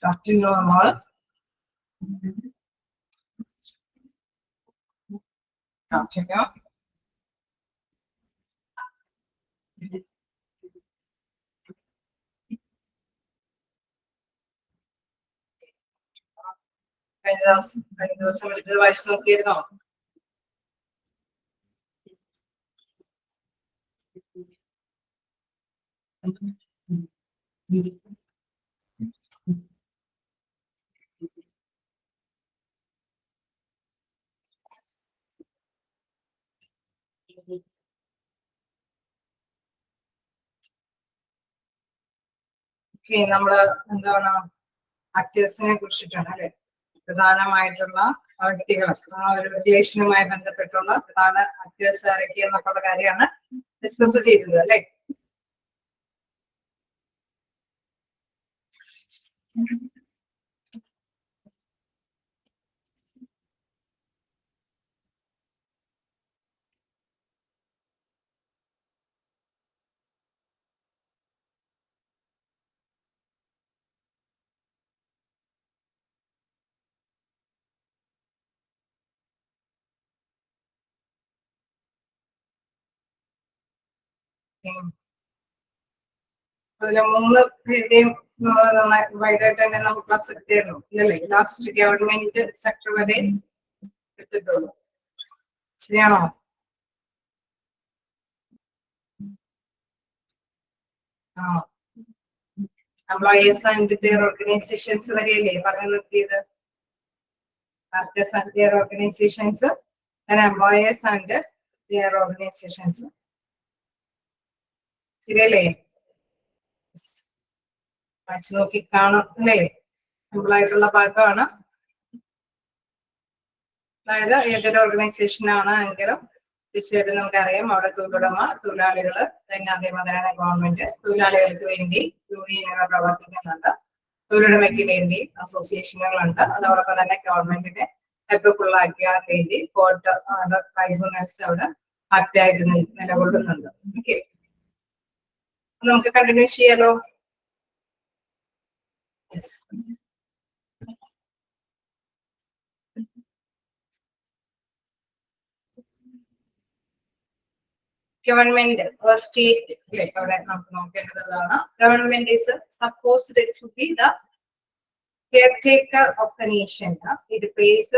Talking normal. Continue. കഴിഞ്ഞ ദിവസം എടുത്ത് വായിച്ചു നോക്കിയിരുന്നോ? നമ്മള് എന്താണ് ആക്ടേഴ്സിനെ കുറിച്ചിട്ടാണ് അല്ലെ, പ്രധാനമായിട്ടുള്ള വ്യക്തികൾ, ആ ഒരു റിലേഷനുമായി ബന്ധപ്പെട്ടുള്ള പ്രധാന ആക്ടേഴ്സ് ആരൊക്കെയെന്നൊക്കെയുള്ള കാര്യമാണ് ഡിസ്കസ് ചെയ്തത് അല്ലെ. അതിലെ 3 പേരുടെയും വൈകിട്ട് തന്നെ നമുക്ക് ക്ലാസ് എടുത്തായിരുന്നു ഇല്ലല്ലേ? ലാസ്റ്റ് ഗവൺമെന്റ് സെക്ടർ വരെ എടുത്തിട്ടുള്ളൂ, ശരിയാണോ? എംപ്ലോയീസ് ആൻഡ് ദിയർ ഓർഗനൈസേഷൻസ് വരെയല്ലേ പറഞ്ഞു നിർത്തിയത്? Workers and their organizations, employers and their organizations, ശരിയല്ലേ? വായിച്ചു നോക്കി കാണും അല്ലേ? സിമ്പിളായിട്ടുള്ള ഭാഗമാണ്. അതായത് ഏതൊരു ഓർഗനൈസേഷൻ ആണ് എങ്കിലും തീർച്ചയായിട്ടും നമുക്കറിയാം അവിടെ തൊഴിലുടമ, തൊഴിലാളികള്, തന്നെ അതേമാതിരി ഗവൺമെന്റ് തൊഴിലാളികൾക്ക് വേണ്ടി യൂണിയനുകൾ പ്രവർത്തിക്കുന്നുണ്ട്, തൊഴിലുടമയ്ക്ക് വേണ്ടി അസോസിയേഷനുകളുണ്ട്, അതോടൊപ്പം തന്നെ ഗവൺമെന്റിനെ ഫുള്ളാക്കിയാൻ വേണ്ടി കോർട്ട് ട്രൈബ്യൂണൽസ് അവിടെ ആക്റ്റായിട്ട് നിലകൊള്ളുന്നുണ്ട്. ഓക്കെ, നമുക്ക് കണ്ടിന്യൂ ചെയ്യാലോ. ഗവൺമെന്റ് സ്റ്റേറ്റ് അവിടെ നമുക്ക് നോക്കേണ്ടതാണ്. Government is supposed to be the caretaker of the nation. It plays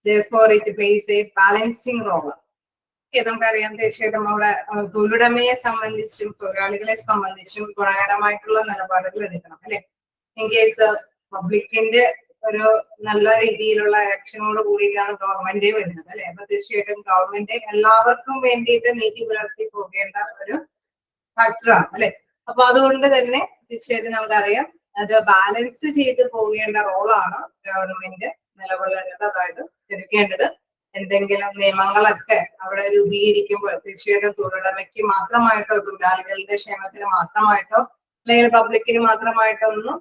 therefore it plays a balancing role. നമുക്കറിയാം തീർച്ചയായിട്ടും അവിടെ തൊഴിലുടമയെ സംബന്ധിച്ചും തൊഴിലാളികളെ സംബന്ധിച്ചും ഗുണകരമായിട്ടുള്ള നിലപാടുകൾ എടുക്കണം അല്ലെ. ഇൻ കേസ് പബ്ലിക്കിന്റെ ഒരു നല്ല രീതിയിലുള്ള ആക്ഷനോട് കൂടിയിട്ടാണ് ഗവൺമെന്റ് വരുന്നത് അല്ലെ. അപ്പൊ തീർച്ചയായിട്ടും ഗവൺമെന്റ് എല്ലാവർക്കും വേണ്ടിയിട്ട് നീതി പുലർത്തി പോകേണ്ട ഒരു ഫാക്ടറാണ് അല്ലെ. അപ്പൊ അതുകൊണ്ട് തന്നെ തീർച്ചയായിട്ടും നമുക്കറിയാം അത് ബാലൻസ് ചെയ്ത് പോകേണ്ട റോളാണ് ഗവൺമെന്റ് നിലകൊള്ളേണ്ടത്, അതായത് എടുക്കേണ്ടത്. എന്തെങ്കിലും നിയമങ്ങളൊക്കെ അവിടെ രൂപീകരിക്കുമ്പോൾ തീർച്ചയായിട്ടും തൊഴിലുടമയ്ക്ക് മാത്രമായിട്ടോ തൊഴിലാളികളുടെ ക്ഷേമത്തിന് മാത്രമായിട്ടോ അല്ലെങ്കിൽ പബ്ലിക്കിന് മാത്രമായിട്ടോ ഒന്നും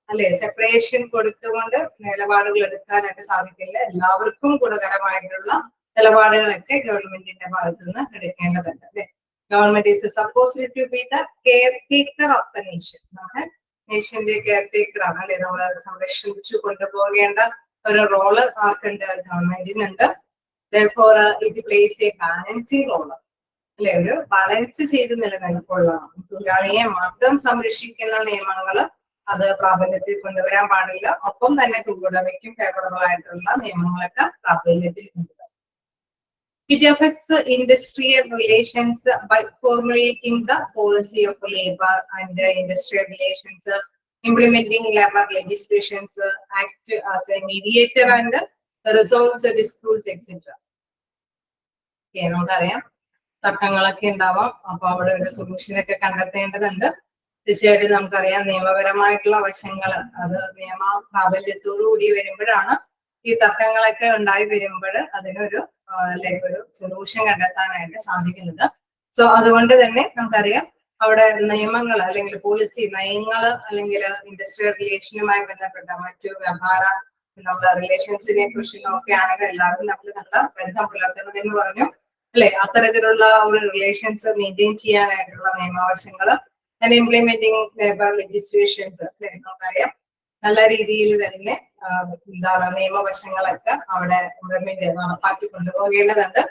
അല്ലെ സെപ്പറേഷൻ കൊടുത്തുകൊണ്ട് നിലപാടുകൾ എടുക്കാനായിട്ട് സാധിക്കില്ല. എല്ലാവർക്കും ഗുണകരമായിട്ടുള്ള നിലപാടുകളൊക്കെ ഗവൺമെന്റിന്റെ ഭാഗത്തു നിന്ന് എടുക്കേണ്ടതുണ്ട് അല്ലെ. Government is supposed to be the caretaker of the nation. നമ്മുടെ നേഷന്റെ കെയർടേക്കർ ആണ് അല്ലെ, നമ്മളെ സംരക്ഷിച്ചു കൊണ്ടുപോകേണ്ട ഒരു റോള് ആർക്കുണ്ട്? ഗവൺമെന്റിനുണ്ട്. Therefore it plays a balancing role അല്ലെ, ഒരു ബാലൻസ് ചെയ്ത് നിലനിൽപ്പുള്ളതാണ്. തൊഴിലാളിയെ മാത്രം സംരക്ഷിക്കുന്ന നിയമങ്ങൾ അത് പ്രാബല്യത്തിൽ കൊണ്ടുവരാൻ പാടില്ല, ഒപ്പം തന്നെ തൊഴിലുടമയ്ക്കും ഫേവറബിൾ ആയിട്ടുള്ള നിയമങ്ങളൊക്കെ പ്രാബല്യത്തിൽ കൊണ്ടുവരാം. It affects industrial relations by formulating the policy of labor and industrial relations, implementing labor legislations, act as a mediator and resolves disputes, etc. നമുക്കറിയാം തർക്കങ്ങളൊക്കെ ഉണ്ടാവാം, അപ്പൊ അവിടെ ഒരു സൊല്യൂഷനൊക്കെ കണ്ടെത്തേണ്ടതുണ്ട്. തീർച്ചയായിട്ടും നമുക്കറിയാം നിയമപരമായിട്ടുള്ള വശങ്ങൾ അത് നിയമ പ്രാബല്യത്തോടു കൂടി വരുമ്പോഴാണ് ഈ തർക്കങ്ങളൊക്കെ ഉണ്ടായി വരുമ്പോൾ അതിനൊരു ഒരു സൊല്യൂഷൻ കണ്ടെത്താനായിട്ട് സാധിക്കുന്നത്. സോ അതുകൊണ്ട് തന്നെ നമുക്കറിയാം അവിടെ നിയമങ്ങൾ അല്ലെങ്കിൽ പോളിസി നയങ്ങൾ അല്ലെങ്കിൽ ഇൻഡസ്ട്രിയൽ റിലേഷനുമായി ബന്ധപ്പെട്ട മറ്റു വ്യാപാര നമ്മുടെ റിലേഷൻസിനെ കുറിച്ച് നോക്കുകയാണെങ്കിൽ എല്ലാവരും നമ്മൾ നല്ല ബന്ധം പുലർത്തണം എന്ന് പറഞ്ഞു അല്ലെ. അത്തരത്തിലുള്ള ഒരു റിലേഷൻസ് മെയിൻറ്റെയിൻ ചെയ്യാനായിട്ടുള്ള നിയമവശങ്ങൾ ആൻഡ് ഇംപ്ലിമെന്റിങ് ലേബർ ലെജിസ്ലേഷൻസ് അല്ലെ, നമുക്കറിയാം നല്ല രീതിയിൽ തന്നെ എന്താണ് നിയമവശങ്ങളൊക്കെ അവിടെ ഇംപ്ലിമെന്റ് നടപ്പാക്കി കൊണ്ടുപോകേണ്ടതുണ്ട്.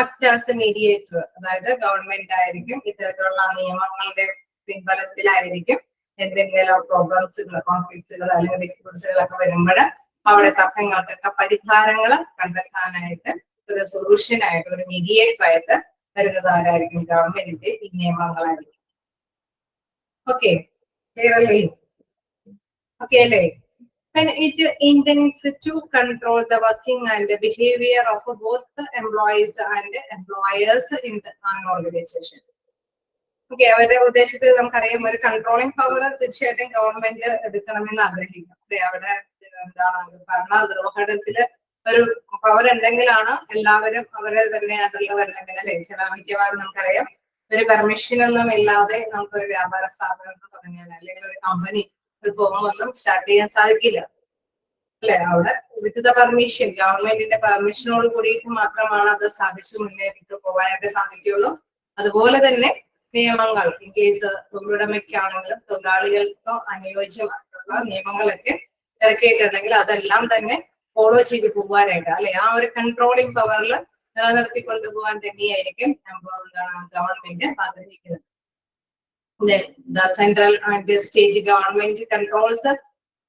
ആക്ട് ആസ് എ മീഡിയേറ്റർ, അതായത് ഗവൺമെന്റ് ആയിരിക്കും ഇത്തരത്തിലുള്ള നിയമങ്ങളുടെ പിൻബലത്തിലായിരിക്കും എന്തെങ്കിലും പ്രോബ്ലംസുകൾ കോൺഫ്ലിക്ട്സുകൾ അല്ലെങ്കിൽ ഡിസ്പ്യൂട്ട്സുകളൊക്കെ വരുമ്പോൾ അവിടെ തർക്കങ്ങൾക്കൊക്കെ പരിഹാരങ്ങൾ കണ്ടെത്താനായിട്ട് ഒരു സൊല്യൂഷൻ ആയിട്ട് ഒരു മീഡിയേറ്റർ ആയിട്ട് വരുന്നത് ആരായിരിക്കും? ഗവൺമെന്റിന്റെ ഈ നിയമങ്ങളായിരിക്കും. ഓക്കെ, ക്ലിയർ അല്ലേ? ഓക്കെ അല്ലേ? And it intends to control the working and the behavior of both the employees and employers in the organization. Okay, അവരുടെ ഉദ്ദേശത്തിൽ നമുക്കറിയാം ഒരു കൺട്രോളിംഗ് പവർ തീർച്ചയായിട്ടും ഗവൺമെന്റ് എടുക്കണമെന്ന് ആഗ്രഹിക്കും അല്ലെ. അവിടെ എന്താണ് ഭരണ നിർവഹണത്തില് ഒരു പവർ ഉണ്ടെങ്കിലാണ് എല്ലാവരും അവരെ തന്നെ അതിൽ വരുന്നെങ്കിൽ അല്ലെ. ചില മിക്കവാറും നമുക്കറിയാം ഒരു പെർമിഷൻ ഒന്നും ഇല്ലാതെ നമുക്കൊരു വ്യാപാര സ്ഥാപനം തുടങ്ങിയാൽ അല്ലെങ്കിൽ ഒരു കമ്പനി ഒരു ഫോം ഒന്നും സ്റ്റാർട്ട് ചെയ്യാൻ സാധിക്കില്ല അല്ലെ. അവിടെ വിത്ത് ദ പെർമിഷൻ, ഗവൺമെന്റിന്റെ പെർമിഷനോട് കൂടിയിട്ട് മാത്രമാണ് അത് സ്ഥാപിച്ച് മുന്നേറിട്ട് പോകാനായിട്ട് സാധിക്കുകയുള്ളൂ. അതുപോലെ തന്നെ നിയമങ്ങൾ ഇൻ കേസ് തൊഴിലുടമയ്ക്കാണെങ്കിലും തൊഴിലാളികൾക്കോ അനുയോജ്യമായിട്ടുള്ള നിയമങ്ങളൊക്കെ ഇറക്കിയിട്ടുണ്ടെങ്കിൽ അതെല്ലാം തന്നെ ഫോളോ ചെയ്ത് പോകാനായിട്ട് അല്ലെ ആ ഒരു കൺട്രോളിംഗ് പവറിൽ നിലനിർത്തി കൊണ്ടുപോകാൻ തന്നെയായിരിക്കും ഗവൺമെന്റ് ആഗ്രഹിക്കുന്നത്. The central and the state government controls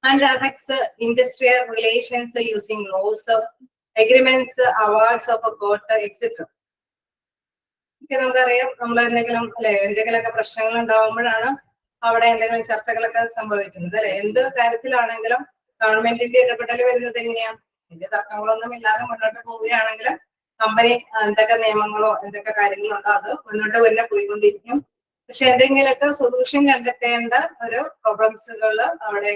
and affects industrial relations using laws, agreements, awards of a court, etc. നമുക്കറിയാം നമ്മൾ എന്തെങ്കിലും അല്ലെ എന്തെങ്കിലുമൊക്കെ പ്രശ്നങ്ങൾ ഉണ്ടാവുമ്പോഴാണ് അവിടെ എന്തെങ്കിലും ചർച്ചകളൊക്കെ സംഭവിക്കുന്നത് അല്ലെ. എന്ത് കാര്യത്തിലാണെങ്കിലും ഗവൺമെന്റിന്റെ ഇടപെടൽ വരുന്നത് എങ്ങനെയാണ്? വലിയ തർക്കങ്ങളൊന്നും ഇല്ലാതെ മുന്നോട്ട് പോവുകയാണെങ്കിൽ കമ്പനി എന്തൊക്കെ നിയമങ്ങളോ എന്തൊക്കെ കാര്യങ്ങളോ ഉണ്ടോ അത് മുന്നോട്ട് തന്നെ പോയിക്കൊണ്ടിരിക്കും. പക്ഷെ എന്തെങ്കിലുമൊക്കെ സൊല്യൂഷൻ കണ്ടെത്തേണ്ട ഒരു പ്രോബ്ലംസുകൾ അവിടെ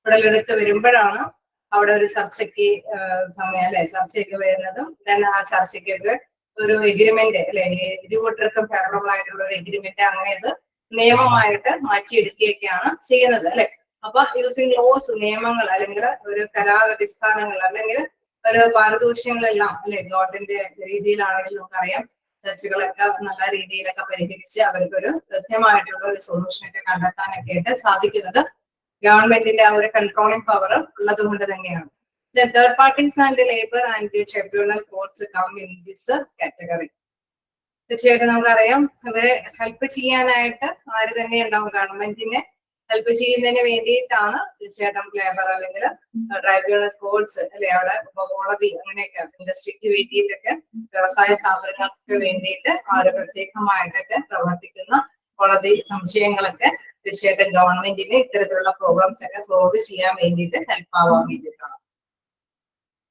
ഉടലെടുത്ത് വരുമ്പോഴാണ് അവിടെ ഒരു ചർച്ചയ്ക്ക് സമയം അല്ലെ ചർച്ചയ്ക്ക് വരുന്നതും ആ ചർച്ചയ്ക്കൊക്കെ ഒരു എഗ്രിമെന്റ് അല്ലെ ഇരുകൂട്ടർക്കും ഫേവറബിൾ ആയിട്ടുള്ള ഒരു എഗ്രിമെന്റ് അങ്ങനെ അത് നിയമമായിട്ട് മാറ്റിയെടുക്കുകയൊക്കെയാണ് ചെയ്യുന്നത് അല്ലെ. അപ്പൊ യൂസിങ് ലോസ് നിയമങ്ങൾ അല്ലെങ്കിൽ ഒരു കരാറടിസ്ഥാനങ്ങൾ അല്ലെങ്കിൽ ഒരു പാരിതോഷികങ്ങളെല്ലാം അല്ലെ ഗവൺമെന്റിന്റെ രീതിയിലാണെങ്കിൽ നമുക്കറിയാം ചർച്ചകളൊക്കെ നല്ല രീതിയിലൊക്കെ പരിഹരിച്ച് അവർക്കൊരു കൃത്യമായിട്ടുള്ള ഒരു സൊല്യൂഷൻ ഒക്കെ കണ്ടെത്താനൊക്കെ ആയിട്ട് സാധിക്കുന്നത് ഗവൺമെന്റിന്റെ ആ ഒരു കൺട്രോളിംഗ് പവർ ഉള്ളത് കൊണ്ട് തന്നെയാണ്. Third parties and labour and tribunal courts come in this category. തീർച്ചയായിട്ടും നമുക്കറിയാം ഇവരെ ഹെൽപ്പ് ചെയ്യാനായിട്ട് ആര് തന്നെ ഉണ്ടാവും? ഗവൺമെന്റിനെ ഹെൽപ്പ് ചെയ്യുന്നതിന് വേണ്ടിയിട്ടാണ് തീർച്ചയായിട്ടും ലേബർ അല്ലെങ്കിൽ ട്രൈബ്യൂണൽ കോർട്സ് അല്ലെ അവിടെ കോടതി അങ്ങനെയൊക്കെ ഇൻഡസ്ട്രിക്ക് വേണ്ടിയിട്ടൊക്കെ വ്യവസായ സ്ഥാപനങ്ങൾക്ക് വേണ്ടിയിട്ട് ആ ഒരു പ്രത്യേകമായിട്ടൊക്കെ പ്രവർത്തിക്കുന്ന കോടതി സംശയങ്ങളൊക്കെ തീർച്ചയായിട്ടും ഗവൺമെന്റിന് ഇത്തരത്തിലുള്ള പ്രോബ്ലംസ് ഒക്കെ സോൾവ് ചെയ്യാൻ വേണ്ടിയിട്ട് ഹെൽപ്പ് ആവാൻ വേണ്ടിയിട്ടാണ്.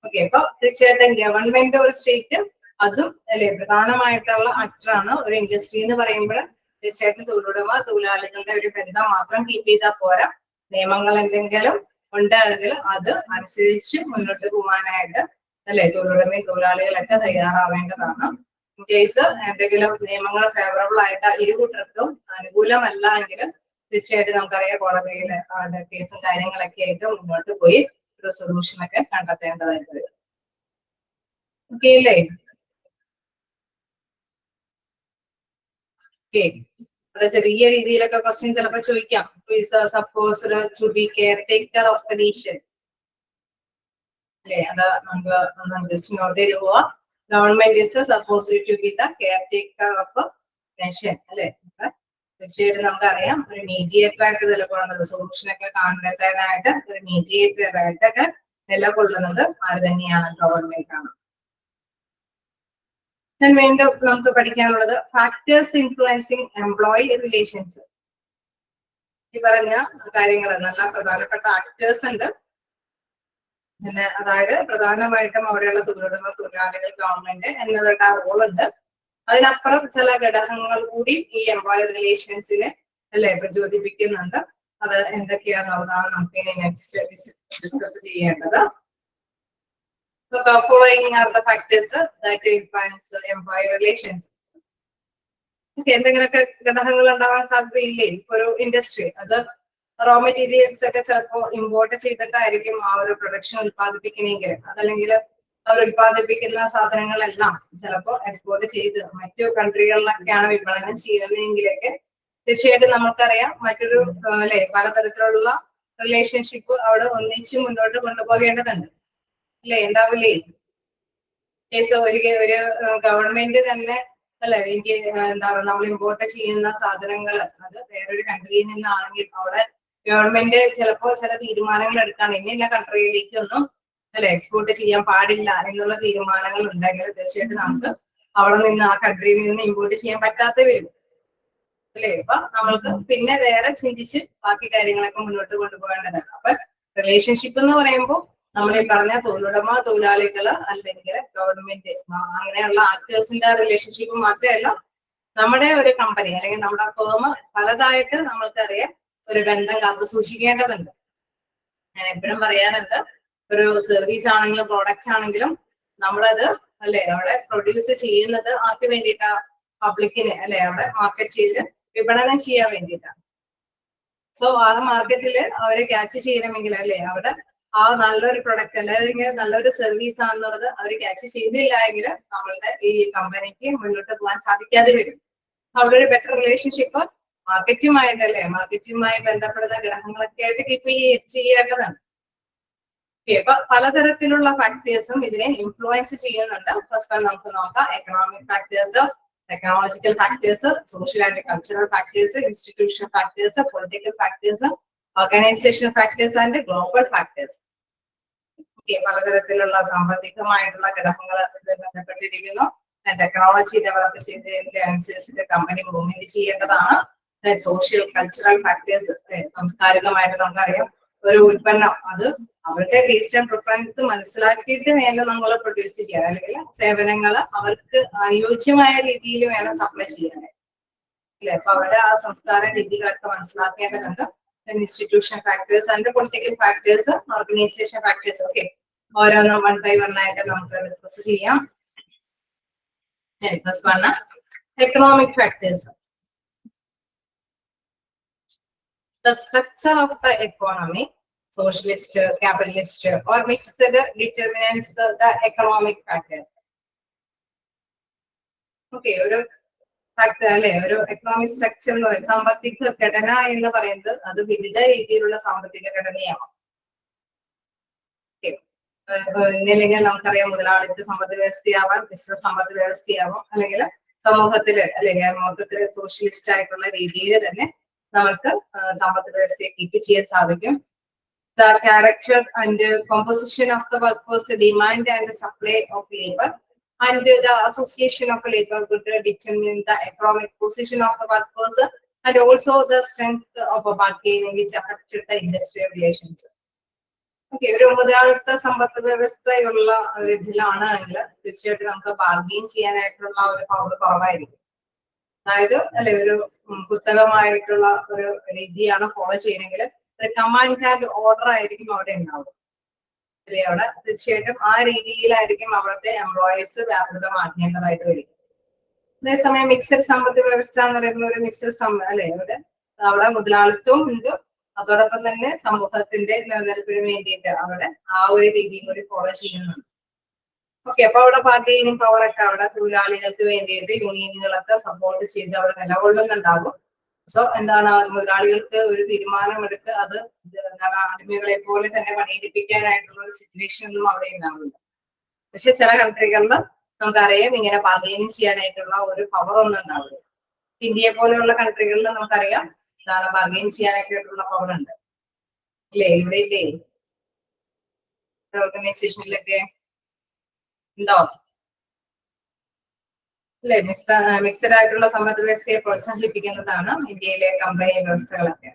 ഓക്കെ, അപ്പൊ തീർച്ചയായിട്ടും ഗവൺമെന്റ് ഒരു സ്റ്റേറ്റ് അതും അല്ലെ പ്രധാനമായിട്ടുള്ള ആക്ടറാണ്. ഒരു ഇൻഡസ്ട്രി എന്ന് പറയുമ്പോൾ തീർച്ചയായിട്ടും തൊഴിലുടമ തൊഴിലാളികളുടെ ഒരു ബന്ധം മാത്രം കീപ്പ് ചെയ്താൽ പോരാ. നിയമങ്ങൾ എന്തെങ്കിലും ഉണ്ടെങ്കിൽ അത് അനുസരിച്ച് മുന്നോട്ട് പോകാനായിട്ട് അല്ലെ തൊഴിലുടമയും തൊഴിലാളികളൊക്കെ തയ്യാറാവേണ്ടതാണ്. ഇൻ കേസ് എന്തെങ്കിലും നിയമങ്ങൾ ഫേവറബിൾ ആയിട്ട് ഇരുകൂട്ടർക്കും അനുകൂലമല്ല എങ്കിൽ തീർച്ചയായിട്ടും നമുക്കറിയാം കോടതിയിൽ കേസും കാര്യങ്ങളൊക്കെ ആയിട്ട് മുന്നോട്ട് പോയി ഒരു സൊല്യൂഷൻ ഒക്കെ കണ്ടെത്തേണ്ടതായിട്ട് വരും. ഓക്കെ അല്ലേ? ഓക്കെ, ചെറിയ രീതിയിലൊക്കെ ക്വസ്റ്റ്യൻ ചിലപ്പോൾ ചോദിക്കാം. Suppose to be caretaker of the nation അല്ലെ, അത് നമുക്ക് ജസ്റ്റ് നോട്ട് ചെയ്ത് പോവാം. Government is suppose to be the caretaker of nation അല്ലെ. തീർച്ചയായിട്ടും നമുക്കറിയാം ഒരു മീഡിയേറ്റർ ആയിട്ട് നിലകൊള്ളുന്നത് സൊല്യൂഷൻ ഒക്കെ കണ്ടെത്താനായിട്ട് ഒരു മീഡിയേറ്റർ ആയിട്ടൊക്കെ നിലകൊള്ളുന്നത് ആര് തന്നെയാണ്? ഗവൺമെന്റ് ആണ്. വീണ്ടും നമുക്ക് പഠിക്കാനുള്ളത് ഫാക്ടേഴ്സ് ഇൻഫ്ലുവൻസിങ് എംപ്ലോയി റിലേഷൻസ്. ഈ പറഞ്ഞ കാര്യങ്ങൾ നല്ല പ്രധാനപ്പെട്ട ആക്ടേഴ്സ് ഉണ്ട്. പിന്നെ അതായത് പ്രധാനമായിട്ടും അവിടെയുള്ള തൊഴിലുടമ തൊഴിലാളികൾ ഗവൺമെന്റ് എന്നവരുടെ റോൾ ഉണ്ട്. അതിനപ്പുറം ചില ഘടകങ്ങൾ കൂടി ഈ എംപ്ലോയി റിലേഷൻസിനെ അല്ലെ പ്രചോദിപ്പിക്കുന്നുണ്ട്. അത് എന്തൊക്കെയാണെന്നുള്ളതാണ് നമുക്ക് ഇനി നെക്സ്റ്റ് ഡിസ്കസ് ചെയ്യേണ്ടത്. The following are the factors that influence employee relations. എന്തെങ്കിലുമൊക്കെ ഘടകങ്ങൾ ഉണ്ടാവാൻ സാധ്യതയില്ലേ? ഒരു ഇൻഡസ്ട്രി അത് റോ മെറ്റീരിയൽസ് ഒക്കെ ചിലപ്പോൾ ഇമ്പോർട്ട് ചെയ്തിട്ടായിരിക്കും ആ ഒരു പ്രൊഡക്ഷൻ ഉത്പാദിപ്പിക്കണമെങ്കിൽ, അതല്ലെങ്കിൽ അവർ ഉത്പാദിപ്പിക്കുന്ന സാധനങ്ങളെല്ലാം ചിലപ്പോൾ എക്സ്പോർട്ട് ചെയ്ത് മറ്റു കൺട്രികളിലൊക്കെയാണ് വിപണനം ചെയ്യുന്നതെങ്കിലൊക്കെ തീർച്ചയായിട്ടും നമുക്കറിയാം മറ്റൊരു പലതരത്തിലുള്ള റിലേഷൻഷിപ്പ് അവിടെ ഒന്നിച്ച് മുന്നോട്ട് കൊണ്ടുപോകേണ്ടതുണ്ട് അല്ലെ? ഉണ്ടാവില്ലേ? ഒരു ഗവൺമെന്റ് തന്നെ അല്ലെ എനിക്ക് എന്താ പറയുക, നമ്മൾ ഇമ്പോർട്ട് ചെയ്യുന്ന സാധനങ്ങൾ അത് വേറൊരു കൺട്രിയിൽ നിന്നാണെങ്കിൽ അവിടെ ഗവൺമെന്റ് ചിലപ്പോൾ ചില തീരുമാനങ്ങൾ എടുക്കാണ് ഇന്ന കൺട്രിയിലേക്കൊന്നും അല്ലെ എക്സ്പോർട്ട് ചെയ്യാൻ പാടില്ല എന്നുള്ള തീരുമാനങ്ങൾ ഉണ്ടെങ്കിൽ തീർച്ചയായിട്ടും നമുക്ക് അവിടെ നിന്ന് ആ കൺട്രിയിൽ നിന്ന് ഇമ്പോർട്ട് ചെയ്യാൻ പറ്റാത്ത വരും അല്ലെ? അപ്പൊ നമ്മൾക്ക് പിന്നെ വേറെ ചിന്തിച്ച് ബാക്കി കാര്യങ്ങളൊക്കെ മുന്നോട്ട് കൊണ്ടുപോകേണ്ടതാണ്. അപ്പൊ റിലേഷൻഷിപ്പ് എന്ന് പറയുമ്പോൾ നമ്മൾ ഈ പറഞ്ഞ തൊഴിലുടമ തൊഴിലാളികള് അല്ലെങ്കിൽ ഗവൺമെന്റ് അങ്ങനെയുള്ള ആക്ടേഴ്സിന്റെ റിലേഷൻഷിപ്പ് മാത്രമല്ല, നമ്മുടെ ഒരു കമ്പനി അല്ലെങ്കിൽ നമ്മുടെ ഫേം പലതായിട്ട് നമ്മൾക്കറിയാം ഒരു ബന്ധം കാത്തു സൂക്ഷിക്കേണ്ടതുണ്ട്. ഞാൻ എപ്പോഴും പറയാറുണ്ട്, ഒരു സർവീസ് ആണെങ്കിലും പ്രോഡക്റ്റ് ആണെങ്കിലും നമ്മളത് അല്ലെ അവിടെ പ്രൊഡ്യൂസ് ചെയ്യുന്നത് ആർക്ക് വേണ്ടിയിട്ടാ? പബ്ലിക്കിന് അല്ലെ അവിടെ മാർക്കറ്റ് ചെയ്ത് വിപണനം ചെയ്യാൻ വേണ്ടിയിട്ടാണ്. സോ ആ മാർക്കറ്റില് അവരെ ക്യാച്ച് ചെയ്യണമെങ്കിൽ അല്ലെ അവിടെ ആ നല്ലൊരു പ്രൊഡക്റ്റ് അല്ലെങ്കിൽ നല്ലൊരു സർവീസ് ആണെന്നുള്ളത് അവർ ക്യാച്ച് ചെയ്തില്ല എങ്കിൽ നമ്മളുടെ ഈ കമ്പനിക്ക് മുന്നോട്ട് പോകാൻ സാധിക്കാതെ വരും. അവിടെ ഒരു ബെറ്റർ റിലേഷൻഷിപ്പ് മാർക്കറ്റുമായിട്ടല്ലേ, മാർക്കറ്റുമായി ബന്ധപ്പെടുന്ന ഘടകങ്ങളൊക്കെ ആയിട്ട് കീപ്പ് ചെയ്യേണ്ടതാണ്. അപ്പൊ പലതരത്തിലുള്ള ഫാക്ടേഴ്സും ഇതിനെ ഇൻഫ്ലുവൻസ് ചെയ്യുന്നുണ്ട്. ഫസ്റ്റ് നമുക്ക് നോക്കാം economic factors, technological factors, social and cultural factors, institutional factors, political factors, organisation factors and global factors. പലതരത്തിലുള്ള സാമ്പത്തികമായിട്ടുള്ള ഘടകങ്ങൾ ബന്ധപ്പെട്ടിരിക്കുന്നു. ടെക്നോളജി ഡെവലപ്പ് ചെയ്തതിന്റെ അനുസരിച്ചിട്ട് കമ്പനി മൂവ്മെന്റ് ചെയ്യേണ്ടതാണ്. സോഷ്യൽ കൾച്ചറൽ ഫാക്ടേഴ്സ്, സാംസ്കാരികമായിട്ട് നമുക്കറിയാം ഒരു ഉൽപ്പന്നം അത് അവരുടെ ടേസ്റ്റ് ആൻഡ് പ്രിഫറൻസ് മനസ്സിലാക്കിയിട്ട് വേണം നമ്മൾ പ്രൊഡ്യൂസ് ചെയ്യാൻ, അല്ലെങ്കിൽ സേവനങ്ങൾ അവർക്ക് അനുയോജ്യമായ രീതിയിൽ വേണം സപ്ലൈ ചെയ്യാൻ അല്ലെ? അപ്പൊ അവരുടെ ആ സംസ്കാര രീതികളൊക്കെ മനസ്സിലാക്കേണ്ടതുണ്ട്. Institution factors and political factors, organisation factors. Okay, ഓരോന്നും 1 by 1 ആയിട്ട് നമുക്ക് ഡിസ്കസ് ചെയ്യാം. First one economic factors. The structure of the economy, socialist, capitalist, or mixed, determines the economic factors. Okay, ഒരു ഫാക്ടർ അല്ലെ, ഒരു എക്കണോമിക് സ്ട്രക്ചർ എന്ന് പറയുന്നത് സാമ്പത്തിക ഘടന എന്ന് പറയുന്നത് അത് വിവിധ രീതിയിലുള്ള സാമ്പത്തിക ഘടനയാണ്. ഇല്ലെങ്കിൽ നമുക്കറിയാം മുതലാളിത്ത സമ്പദ് വ്യവസ്ഥയാവാം, ബിസിനസ് സമ്പദ് വ്യവസ്ഥയാവാം, അല്ലെങ്കിൽ സമൂഹത്തില് അല്ലെങ്കിൽ മൊത്തത്തില് സോഷ്യലിസ്റ്റ് ആയിട്ടുള്ള രീതിയിൽ തന്നെ നമുക്ക് സാമ്പത്തിക വ്യവസ്ഥയെ കീപ്പ് ചെയ്യാൻ സാധിക്കും. The character and composition of the workforce, demand and supply of labor, and the association of labor would determine the economic position of the workforce and also the strength of a bargaining which affected the industrial relations. Okay, ഒരു മുതലാളിത്ത സമ്പദ് വ്യവസ്ഥയുള്ള ഒരു ഇതിലാണ് എങ്കിൽ തീർച്ചയായിട്ടും നമുക്ക് bargain ചെയ്യാനായിട്ടുള്ള ഒരു പവർ കുറവായിരിക്കും. അതായത് അല്ലെ ഒരു കുത്തകമായിട്ടുള്ള ഒരു രീതിയാണ് ഫോളോ ചെയ്യണമെങ്കിൽ ഒരു കമാൻഡ് ആൻഡ് ഓർഡർ ആയിരിക്കും അവിടെ ഉണ്ടാവും അല്ലെ? അവിടെ തീർച്ചയായിട്ടും ആ രീതിയിലായിരിക്കും അവിടുത്തെ എംപ്ലോയീസ് വ്യാപൃതമാക്കേണ്ടതായിട്ട് വരും. അതേസമയം മിക്സഡ് സമ്പദ് വ്യവസ്ഥ എന്ന് പറയുന്ന ഒരു മിക്സഡ് അല്ലെ അവിടെ മുതലാളിത്തവും ഉണ്ട്, അതോടൊപ്പം തന്നെ സമൂഹത്തിന്റെ നിലനിൽപ്പിന് വേണ്ടിയിട്ട് അവിടെ ആ ഒരു രീതിയും കൂടി ഫോളോ ചെയ്യുന്നുണ്ട്. ഓക്കെ, അപ്പൊ അവിടെ ബാർഗെയിനിങ് പവർ ഒക്കെ അവിടെ തൊഴിലാളികൾക്ക് വേണ്ടിയിട്ട് യൂണിയനുകളൊക്കെ സപ്പോർട്ട് ചെയ്ത് അവിടെ നിലകൊള്ളുന്നുണ്ടാകും. സോ എന്താണ്, മുതലാളികൾക്ക് ഒരു തീരുമാനമെടുത്ത് അത് എന്താണ് അടിമകളെ പോലെ തന്നെ പണിയെടുപ്പിക്കാനായിട്ടുള്ള ഒരു സിറ്റുവേഷൻ ഒന്നും അവിടെ ഉണ്ടാവില്ല. പക്ഷെ ചില കൺട്രികളിൽ നമുക്കറിയാം ഇങ്ങനെ ബാർഗെയിനിങ് ചെയ്യാനായിട്ടുള്ള ഒരു പവർ ഒന്നും ഉണ്ടാവില്ല. ഇന്ത്യയെ പോലെയുള്ള കൺട്രികളിൽ നമുക്കറിയാം എന്താണ് ബാർഗെയിൻ ചെയ്യാനായിട്ടുള്ള പവർ ഉണ്ട് ഇല്ലേ? ഇവിടെ ഇല്ലേ? ഓർഗനൈസേഷനിലൊക്കെ ഉണ്ടോ അല്ലെ? മിക്സഡ് ആയിട്ടുള്ള സമ്പദ് വ്യവസ്ഥയെ പ്രോത്സാഹിപ്പിക്കുന്നതാണ് ഇന്ത്യയിലെ കമ്പനി വ്യവസ്ഥകളൊക്കെ.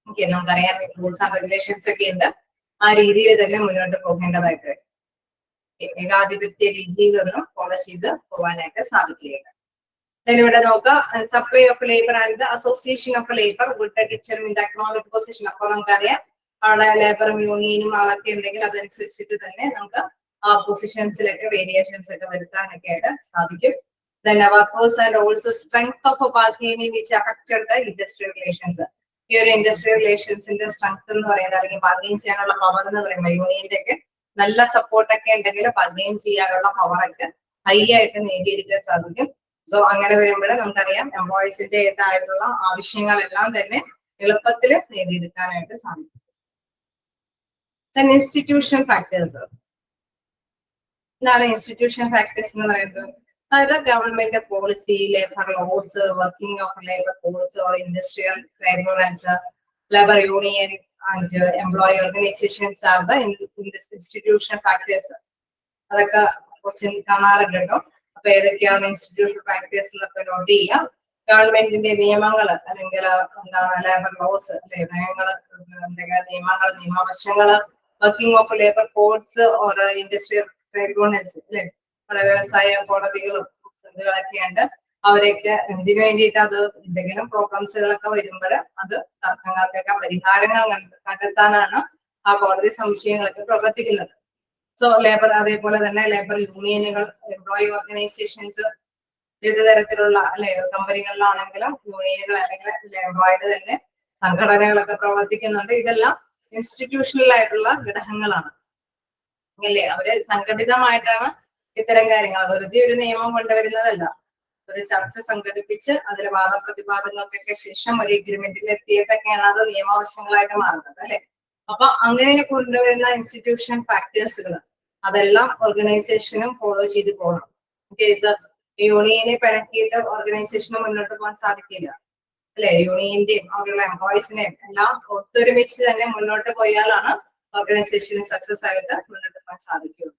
ഓക്കെ, നമുക്കറിയാം റൂൾസ് ആൻഡ് റെഗുലേഷൻസ് ഒക്കെ ഉണ്ട്. ആ രീതിയിൽ തന്നെ മുന്നോട്ട് പോകേണ്ടതായിട്ട് ഏകാധിപത്യ രീതിയിലൊന്നും ഫോളോ ചെയ്ത് പോകാനായിട്ട് സാധിക്കുകയില്ല. ഇവിടെ നോക്കാം, supply of labour and association of labour would determine the economic position. അപ്പോൾ നമുക്കറിയാം അവിടെ ലേബറും യൂണിയനും അതൊക്കെ ഉണ്ടെങ്കിൽ അതനുസരിച്ചിട്ട് തന്നെ നമുക്ക് ആ പൊസിഷൻസിലൊക്കെ വേരിയേഷൻസ് ഒക്കെ വരുത്താനൊക്കെ ആയിട്ട് സാധിക്കും. then workforce and also strength of bargaining which affected the industrial relations. ഈ ഒരു ഇൻഡസ്ട്രിയൽ റിലേഷൻസിന്റെ സ്ട്രെങ്ത് എന്ന് പറയുന്നത് അല്ലെങ്കിൽ ബാർഗെയിൻ ചെയ്യാനുള്ള പവർ എന്ന് പറയുമ്പോൾ യൂണിയന്റെ ഒക്കെ നല്ല സപ്പോർട്ടൊക്കെ ഉണ്ടെങ്കിൽ ബാർഗെയിൻ ചെയ്യാനുള്ള പവറൊക്കെ ഹൈ ആയിട്ട് നേടിയെടുക്കാൻ സാധിക്കും. സോ അങ്ങനെ വരുമ്പോൾ നമുക്കറിയാം എംപ്ലോയീസിന്റെ ആയിട്ടുള്ള ആവശ്യങ്ങളെല്ലാം തന്നെ എളുപ്പത്തിൽ നേടിയെടുക്കാനായിട്ട് സാധിക്കും. Institution factors. എന്താണ് ഇൻസ്റ്റിറ്റ്യൂഷൻ ഫാക്ടേഴ്സ് എന്ന് പറയുന്നത്? അതായത് government policy, labour laws, working of labour force or industrial tribunals, labour union and employee organisations are the institution factors. അതൊക്കെ ക്വസ്റ്റ്യൻ കാണാറുണ്ട് കേട്ടോ. അപ്പൊ ഏതൊക്കെയാണ് ഇൻസ്റ്റിറ്റ്യൂഷൻ ഫാക്ടേഴ്സ് എന്നൊക്കെ നോട്ട് ചെയ്യാം. ഗവൺമെന്റിന്റെ നിയമങ്ങൾ അല്ലെങ്കിൽ എന്താണ് ലേബർ ലോസ് അല്ലെ, നയങ്ങള്, എന്തെങ്കിലും നിയമങ്ങൾ, നിയമവശങ്ങള്, working of labour codes or industrial tribunals അല്ലെ, വ്യവസായ കോടതികളും ഇതൊക്കെ ഉണ്ട്. അവരൊക്കെ ഇതിനു വേണ്ടിയിട്ട് അത് എന്തെങ്കിലും പ്രോബ്ലംസുകളൊക്കെ വരുമ്പോൾ അത് തർക്കങ്ങൾക്കൊക്കെ പരിഹാരങ്ങൾ കണ്ടെത്താനാണ് ആ കോടതി സംശയങ്ങളൊക്കെ പ്രവർത്തിക്കുന്നത്. സോ ലേബർ, അതേപോലെ തന്നെ ലേബർ യൂണിയനുകൾ, എംപ്ലോയി ഓർഗനൈസേഷൻസ്, വിവിധ തരത്തിലുള്ള അല്ലെ കമ്പനികളിലാണെങ്കിലും യൂണിയനുകൾ അല്ലെങ്കിൽ എംപ്ലോയിയുടെ തന്നെ സംഘടനകളൊക്കെ പ്രവർത്തിക്കുന്നുണ്ട്. ഇതെല്ലാം ഇൻസ്റ്റിറ്റ്യൂഷണൽ ആയിട്ടുള്ള ഘടകങ്ങളാണ് അല്ലേ. അവര് സംഘടിതമായിട്ടാണ് ഇത്തരം കാര്യങ്ങൾ, വെറുതെ ഒരു നിയമം കൊണ്ടുവരുന്നതല്ല. ഒരു ചർച്ച സംഘടിപ്പിച്ച് അതിൽ വാദപ്രതിവാദങ്ങൾക്കൊക്കെ ശേഷം ഒരു എഗ്രിമെന്റിൽ എത്തിയിട്ടൊക്കെയാണ് അത് നിയമാവശ്യങ്ങളായിട്ട് മാറുന്നത് അല്ലെ. അപ്പൊ അങ്ങനെ കൊണ്ടുവരുന്ന ഇൻസ്റ്റിറ്റ്യൂഷൻ ഫാക്ടേഴ്സുകൾ അതെല്ലാം ഓർഗനൈസേഷനും ഫോളോ ചെയ്ത് പോകണം. കേസ് യൂണിയനെ പിണക്കിയിട്ട് ഓർഗനൈസേഷന് മുന്നോട്ട് പോകാൻ സാധിക്കില്ല അല്ലെ. യൂണിയന്റെയും അവരുടെ എംപ്ലോയീസിനെയും എല്ലാം ഒത്തൊരുമിച്ച് തന്നെ മുന്നോട്ട് പോയാലാണ് ഓർഗനൈസേഷന് സക്സസ് ആയിട്ട് മുന്നോട്ട് പോകാൻ സാധിക്കുള്ളൂ.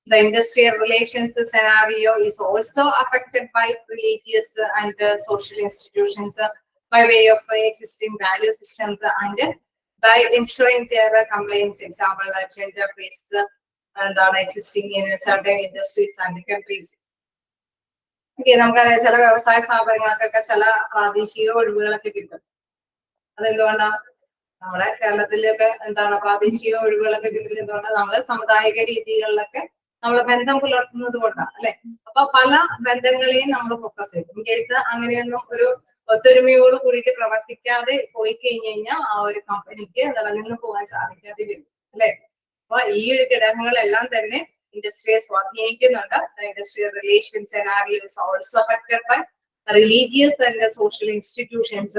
The industrial relations scenario is also affected by religious and social institutions by way of existing value systems and by ensuring their compliance. Example, gender-based and existing in certain industries and countries. Okay, നമുക്കറിയാം ചില വ്യവസായ സ്ഥാപനങ്ങൾക്കൊക്കെ ചില പ്രാദേശിക ഒഴിവുകളൊക്കെ കിട്ടും. അതെന്തുകൊണ്ടാണ്? നമ്മുടെ കേരളത്തിലൊക്കെ എന്താണ് പ്രാദേശിക ഒഴിവുകളൊക്കെ കിട്ടുന്നത്? എന്തുകൊണ്ടാണ്? നമ്മള് സാമുദായിക രീതികളിലൊക്കെ നമ്മൾ ബന്ധം പുലർത്തുന്നത് കൊണ്ടാണ് അല്ലെ. അപ്പൊ പല ബന്ധങ്ങളെയും നമ്മൾ ഫോക്കസ് ചെയ്യും. ഇൻ കേസ് അങ്ങനെയൊന്നും ഒരു ഒത്തൊരുമയോട് കൂടിയിട്ട് പ്രവർത്തിക്കാതെ പോയി കഴിഞ്ഞു കഴിഞ്ഞാൽ ആ ഒരു കമ്പനിക്ക് നിലനിന്ന് പോകാൻ സാധിക്കാതെ വരും അല്ലെ. അപ്പൊ ഈ ഒരു ഘടകങ്ങളെല്ലാം തന്നെ ഇൻഡസ്ട്രിയെ സ്വാധീനിക്കുന്നുണ്ട്. Industrial relation scenario is also affected by religious and social institutions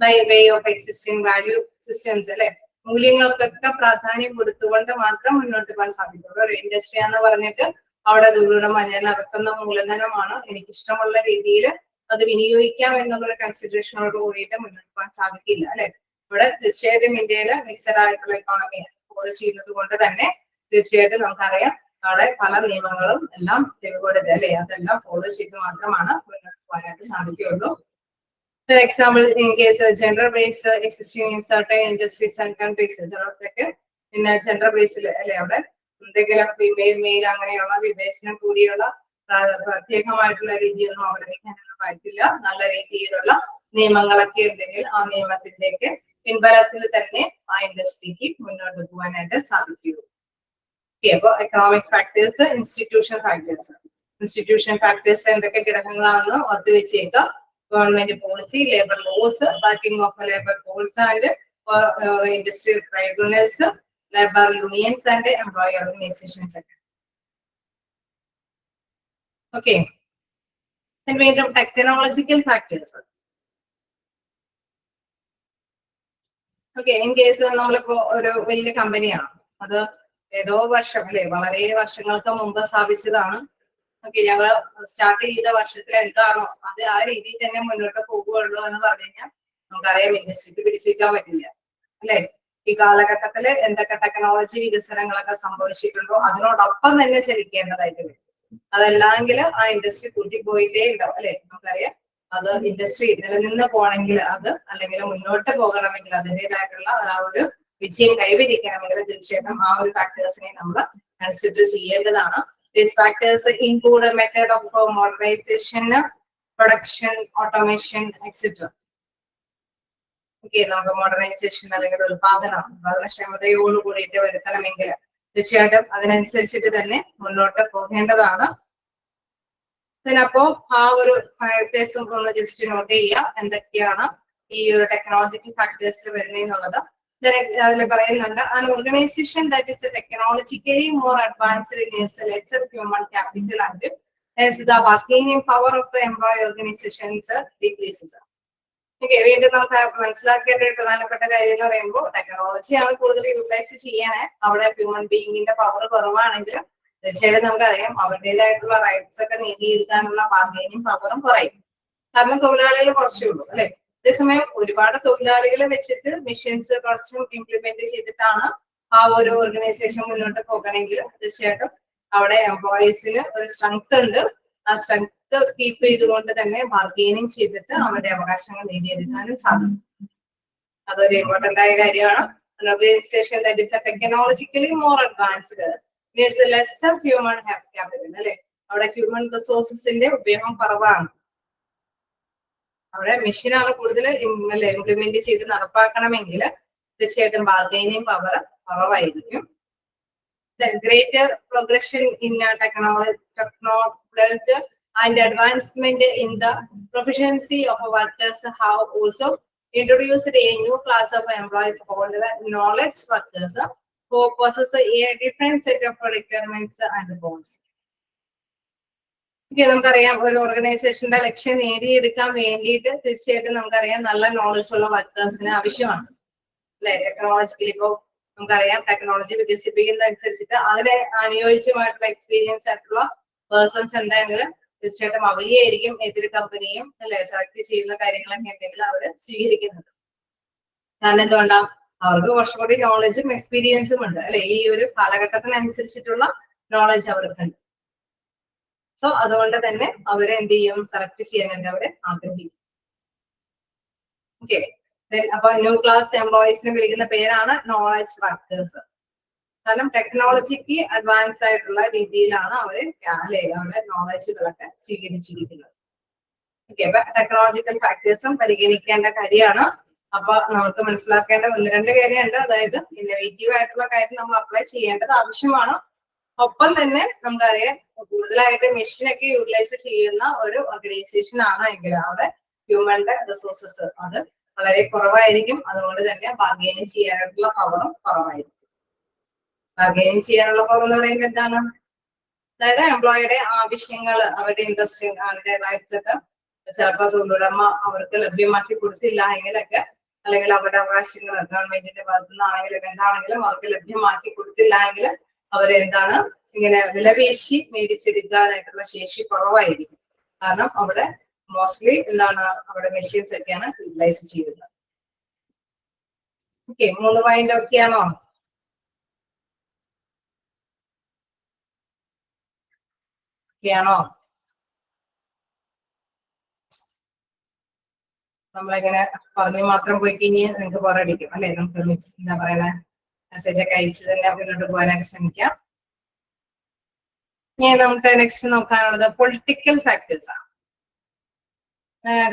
by way of existing value systems അല്ലെ. മൂല്യങ്ങൾക്കൊക്കെ പ്രാധാന്യം കൊടുത്തുകൊണ്ട് മാത്രം മുന്നോട്ട് പോകാൻ സാധിക്കുള്ളൂ. ഒരു ഇൻഡസ്ട്രി എന്ന് പറഞ്ഞിട്ട് അവിടെ ദുർഘടമായി ഞാൻ ഇറക്കുന്ന മൂലധനമാണ്, എനിക്ക് ഇഷ്ടമുള്ള രീതിയിൽ അത് വിനിയോഗിക്കാം എന്നുള്ളൊരു കൺസിഡറേഷനോട് കൂടിയിട്ട് മുന്നോട്ട് പോകാൻ സാധിക്കില്ല അല്ലെ. ഇവിടെ തീർച്ചയായിട്ടും ഇന്ത്യയില് മിക്സഡ് ആയിട്ടുള്ള ഇക്കോണമി ഫോളോ ചെയ്യുന്നത് കൊണ്ട് തന്നെ തീർച്ചയായിട്ടും നമുക്കറിയാം അവിടെ പല നിയമങ്ങളും എല്ലാം ചെവികൊടുത്ത് അല്ലെ അതെല്ലാം ഫോളോ ചെയ്ത് മാത്രമാണ് മുന്നോട്ട് പോകാനായിട്ട് സാധിക്കുകയുള്ളൂ. For example, in case of gender based existing in certain industries and countries, ചിലർക്കൊക്കെ പിന്നെ ജെൻഡർ ബേസിൽ അല്ലെ അവിടെ എന്തെങ്കിലും ഫീമെയിൽ മെയിൽ അങ്ങനെയുള്ള വിവേചനം കൂടിയുള്ള പ്രത്യേകമായിട്ടുള്ള രീതിയൊന്നും അവലംബിക്കാനൊന്നും പറ്റില്ല. നല്ല രീതിയിലുള്ള നിയമങ്ങളൊക്കെ ഉണ്ടെങ്കിൽ ആ നിയമത്തിന്റെയൊക്കെ പിൻബലത്തിൽ തന്നെ ആ ഇൻഡസ്ട്രിക്ക് മുന്നോട്ട് പോകാനായിട്ട് സാധിക്കുകയുള്ളൂ. അപ്പൊ economic factors, institution factors. Institution factors എന്തൊക്കെ ഘടകങ്ങളാണെന്ന് ഓർത്ത് വെച്ചേക്കാം. Government policy, labor laws, working of labor force and industrial tribunals, labor unions and employee organizations. Okay. And we have technological factors. Okay, in case നമ്മളിപ്പോ ഒരു വലിയ കമ്പനിയാണ്, അത് ഏതോ വർഷം അല്ലെ വളരെ വർഷങ്ങൾക്ക് മുമ്പ് സ്ഥാപിച്ചതാണ്. ഓക്കെ, ഞങ്ങൾ സ്റ്റാർട്ട് ചെയ്ത വർഷത്തിൽ എന്താണോ അത് ആ രീതിയിൽ തന്നെ മുന്നോട്ട് പോകുകയുള്ളൂ എന്ന് പറഞ്ഞു കഴിഞ്ഞാൽ നമുക്കറിയാം ഇൻഡസ്ട്രിക്ക് പിടിച്ചിരിക്കാൻ പറ്റില്ല അല്ലെ. ഈ കാലഘട്ടത്തിൽ എന്തൊക്കെ ടെക്നോളജി വികസനങ്ങളൊക്കെ സംഭവിച്ചിട്ടുണ്ടോ അതിനോടൊപ്പം തന്നെ ചലിക്കേണ്ടതായിട്ട് വരും. അതല്ലെങ്കിൽ ആ ഇൻഡസ്ട്രി കൂട്ടിപ്പോയിട്ടേ ഉണ്ടാവും അല്ലെ. നമുക്കറിയാം അത് ഇൻഡസ്ട്രി നിലനിന്ന് പോകണമെങ്കിൽ അത് അല്ലെങ്കിൽ മുന്നോട്ട് പോകണമെങ്കിൽ അതിൻ്റെതായിട്ടുള്ള ആ ഒരു വിജയം കൈവരിക്കണമെങ്കിൽ തീർച്ചയായിട്ടും ആ ഒരു ഫാക്ടേഴ്സിനെ നമ്മൾ കൺസിഡർ ചെയ്യേണ്ടതാണ്. These factors include a method of modernization, production, automation, etc. Okay, നമുക്ക് മോഡേണൈസേഷൻ അല്ലെങ്കിൽ ഉത്പാദനക്ഷമതയോട് കൂടിയിട്ട് വരുത്തണമെങ്കിൽ തീർച്ചയായിട്ടും അതിനനുസരിച്ചിട്ട് തന്നെ മുന്നോട്ട് പോകേണ്ടതാണ്. ഇതിനപ്പോ ആ ഒരു ഫാക്ടേഴ്സും ഒന്ന് ജസ്റ്റ് നോട്ട് ചെയ്യുക എന്തൊക്കെയാണ് ഈ ഒരു ടെക്നോളജിക്കൽ ഫാക്ടേഴ്സിൽ വരുന്നതെന്നുള്ളത്. അതിൽ പറയുന്നുണ്ട് an organization that is technologically more advanced needs a lesser human capital and as the bargaining power of the employee organizations decreases. Okay, വീണ്ടും നമുക്ക് മനസ്സിലാക്കേണ്ട ഒരു പ്രധാനപ്പെട്ട കാര്യം എന്ന് പറയുമ്പോൾ ടെക്നോളജിയാണ് കൂടുതൽ യൂട്ടിലൈസ് ചെയ്യാൻ. അവിടെ ഹ്യൂമൻ ബീയിങ്ങിന്റെ പവർ കുറവാണെങ്കിൽ തീർച്ചയായിട്ടും നമുക്കറിയാം അവരുടേതായിട്ടുള്ള റൈറ്റ്സ് ഒക്കെ നേടിയെടുക്കാനുള്ള ബാർഗൈനിങ് പവറും കുറയും. കാരണം തൊഴിലാളികൾ കുറച്ചേ ഉള്ളൂ അല്ലെ. അതേസമയം ഒരുപാട് തൊഴിലാളികളെ വെച്ചിട്ട് മെഷീൻസ് കുറച്ചും ഇംപ്ലിമെന്റ് ചെയ്തിട്ടാണ് ആ ഒരു ഓർഗനൈസേഷൻ മുന്നോട്ട് പോകണമെങ്കിൽ തീർച്ചയായിട്ടും അവിടെ എംപ്ലോയീസിന് ഒരു സ്ട്രെങ്ത് ഉണ്ട്. ആ സ്ട്രെങ്ത് കീപ്പ് ചെയ്തുകൊണ്ട് തന്നെ ബാർഗെയിനിങ് ചെയ്തിട്ട് അവരുടെ അവകാശങ്ങൾ നേടിയെടുക്കാനും സാധിക്കും. അതൊരു ഇമ്പോർട്ടന്റ് ആയ കാര്യമാണ്. Organisation that is technologically more advanced needs lesser human capital അല്ലെ. അവിടെ ഹ്യൂമൻ റിസോഴ്സസിന്റെ ഉപയോഗം കുറവാണ്. അവിടെ മെഷീനാണ് കൂടുതൽ ഇംപ്ലിമെന്റ് ചെയ്ത് നടപ്പാക്കണമെങ്കിൽ തീർച്ചയായിട്ടും ബാർഗൈനിങ് പവർ കുറവായിരിക്കും. Greater progression in technology and advancement in the proficiency of workers have also introduced a new class of employees called the knowledge workers who possess a different set of requirements and goals. നമുക്കറിയാം ഒരു ഓർഗനൈസേഷന്റെ ലക്ഷ്യം നേടിയെടുക്കാൻ വേണ്ടിയിട്ട് തീർച്ചയായിട്ടും നമുക്കറിയാം നല്ല knowledge ഉള്ള വർക്കേഴ്സിന് ആവശ്യമാണ് അല്ലെ. ടെക്നോളജിക്കലി ഇപ്പോ നമുക്കറിയാം ടെക്നോളജി വികസിപ്പിക്കുന്നതനുസരിച്ചിട്ട് അതിന് അനുയോജ്യമായിട്ടുള്ള എക്സ്പീരിയൻസ് ആയിട്ടുള്ള പേഴ്സൺസ് ഉണ്ടെങ്കിൽ തീർച്ചയായിട്ടും അവരെയായിരിക്കും ഏതൊരു കമ്പനിയും അല്ലെ സെലക്ട് ചെയ്യുന്ന കാര്യങ്ങളൊക്കെ ഉണ്ടെങ്കിൽ അവർ സ്വീകരിക്കുന്നത്. കാരണം എന്തുകൊണ്ടാണ് അവർക്ക് കുറച്ചും കൂടി നോളജും എക്സ്പീരിയൻസും ഉണ്ട് അല്ലെ. ഈ ഒരു കാലഘട്ടത്തിനനുസരിച്ചിട്ടുള്ള നോളജ് അവർക്കുണ്ട്. സോ അതുകൊണ്ട് തന്നെ അവരെ എന്ത് ചെയ്യും, സെലക്ട് ചെയ്യാനായിട്ട് അവരെ ആഗ്രഹിക്കും. ഓക്കെ, അപ്പൊ ന്യൂ ക്ലാസ് എംപ്ലോയീസിനെ വിളിക്കുന്ന പേരാണ് നോളജ് വർക്കേഴ്സ്. കാരണം ടെക്നോളജിക്ക് അഡ്വാൻസ് ആയിട്ടുള്ള രീതിയിലാണ് അവര് അല്ലെ അവരുടെ നോളജുകളൊക്കെ സ്വീകരിച്ചിരിക്കുന്നത്. ഓക്കെ, അപ്പൊ ടെക്നോളജിക്കൽ ഫാക്ടേഴ്സും പരിഗണിക്കേണ്ട കാര്യമാണ്. അപ്പൊ നമുക്ക് മനസ്സിലാക്കേണ്ട ഒന്ന് രണ്ട് കാര്യമുണ്ട്. അതായത് ഇന്നോവേറ്റീവ് ആയിട്ടുള്ള കാര്യം നമ്മൾ അപ്ലൈ ചെയ്യേണ്ടത് ആവശ്യമാണ്. ഒപ്പം തന്നെ നമുക്കറിയാം കൂടുതലായിട്ട് മെഷീനൊക്കെ യൂട്ടിലൈസ് ചെയ്യുന്ന ഒരു ഓർഗനൈസേഷൻ ആണ് എങ്കിൽ അവിടെ ഹ്യൂമന്റെ റിസോഴ്സസ് അത് വളരെ കുറവായിരിക്കും. അതുകൊണ്ട് തന്നെ ബാർഗെയിനിങ് ചെയ്യാനായിട്ടുള്ള പവറും കുറവായിരിക്കും. ബാർഗെയിനിങ് ചെയ്യാനുള്ള പവർ എന്ന് പറയുന്നത് എന്താണ്? അതായത് എംപ്ലോയിയുടെ ആവശ്യങ്ങൾ അവരുടെ ഇൻട്രസ്റ്റ് അവരുടെ റൈറ്റ്സ് ഒക്കെ ചിലപ്പോൾ തൊഴിലുടമ അവർക്ക് ലഭ്യമാക്കി കൊടുത്തില്ല എങ്കിലൊക്കെ, അല്ലെങ്കിൽ അവരുടെ അവകാശങ്ങൾ ഗവൺമെന്റിന്റെ ഭാഗത്തു നിന്നാണെങ്കിലും എന്താണെങ്കിലും അവർക്ക് ലഭ്യമാക്കി കൊടുത്തില്ല എങ്കിൽ അവരെന്താണ് ഇങ്ങനെ വിലപേശി മേടിച്ചെടുക്കാനായിട്ടുള്ള ശേഷി കുറവായിരിക്കും. കാരണം അവിടെ മോസ്റ്റ്ലി എന്താണ് അവിടെ മെഷീൻസ് ഒക്കെയാണ് യൂട്ടിലൈസ് ചെയ്യുന്നത്. Okay, 3 point ഒക്കെയാണോ? ാണോ നമ്മളിങ്ങനെ പറഞ്ഞു മാത്രം പോയി കഴിഞ്ഞാൽ നിങ്ങൾക്ക് ബോറടിക്കും അല്ലെ. നമുക്ക് എന്താ പറയുക മെസ്സേജ് ഒക്കെ അയച്ചു തന്നെ മുന്നോട്ട് പോകാനായിട്ട് ശ്രമിക്കാം. ഇനി നമുക്ക് നെക്സ്റ്റ് നോക്കാനുള്ളത് പൊളിറ്റിക്കൽ ഫാക്ടേഴ്സ് ആണ്.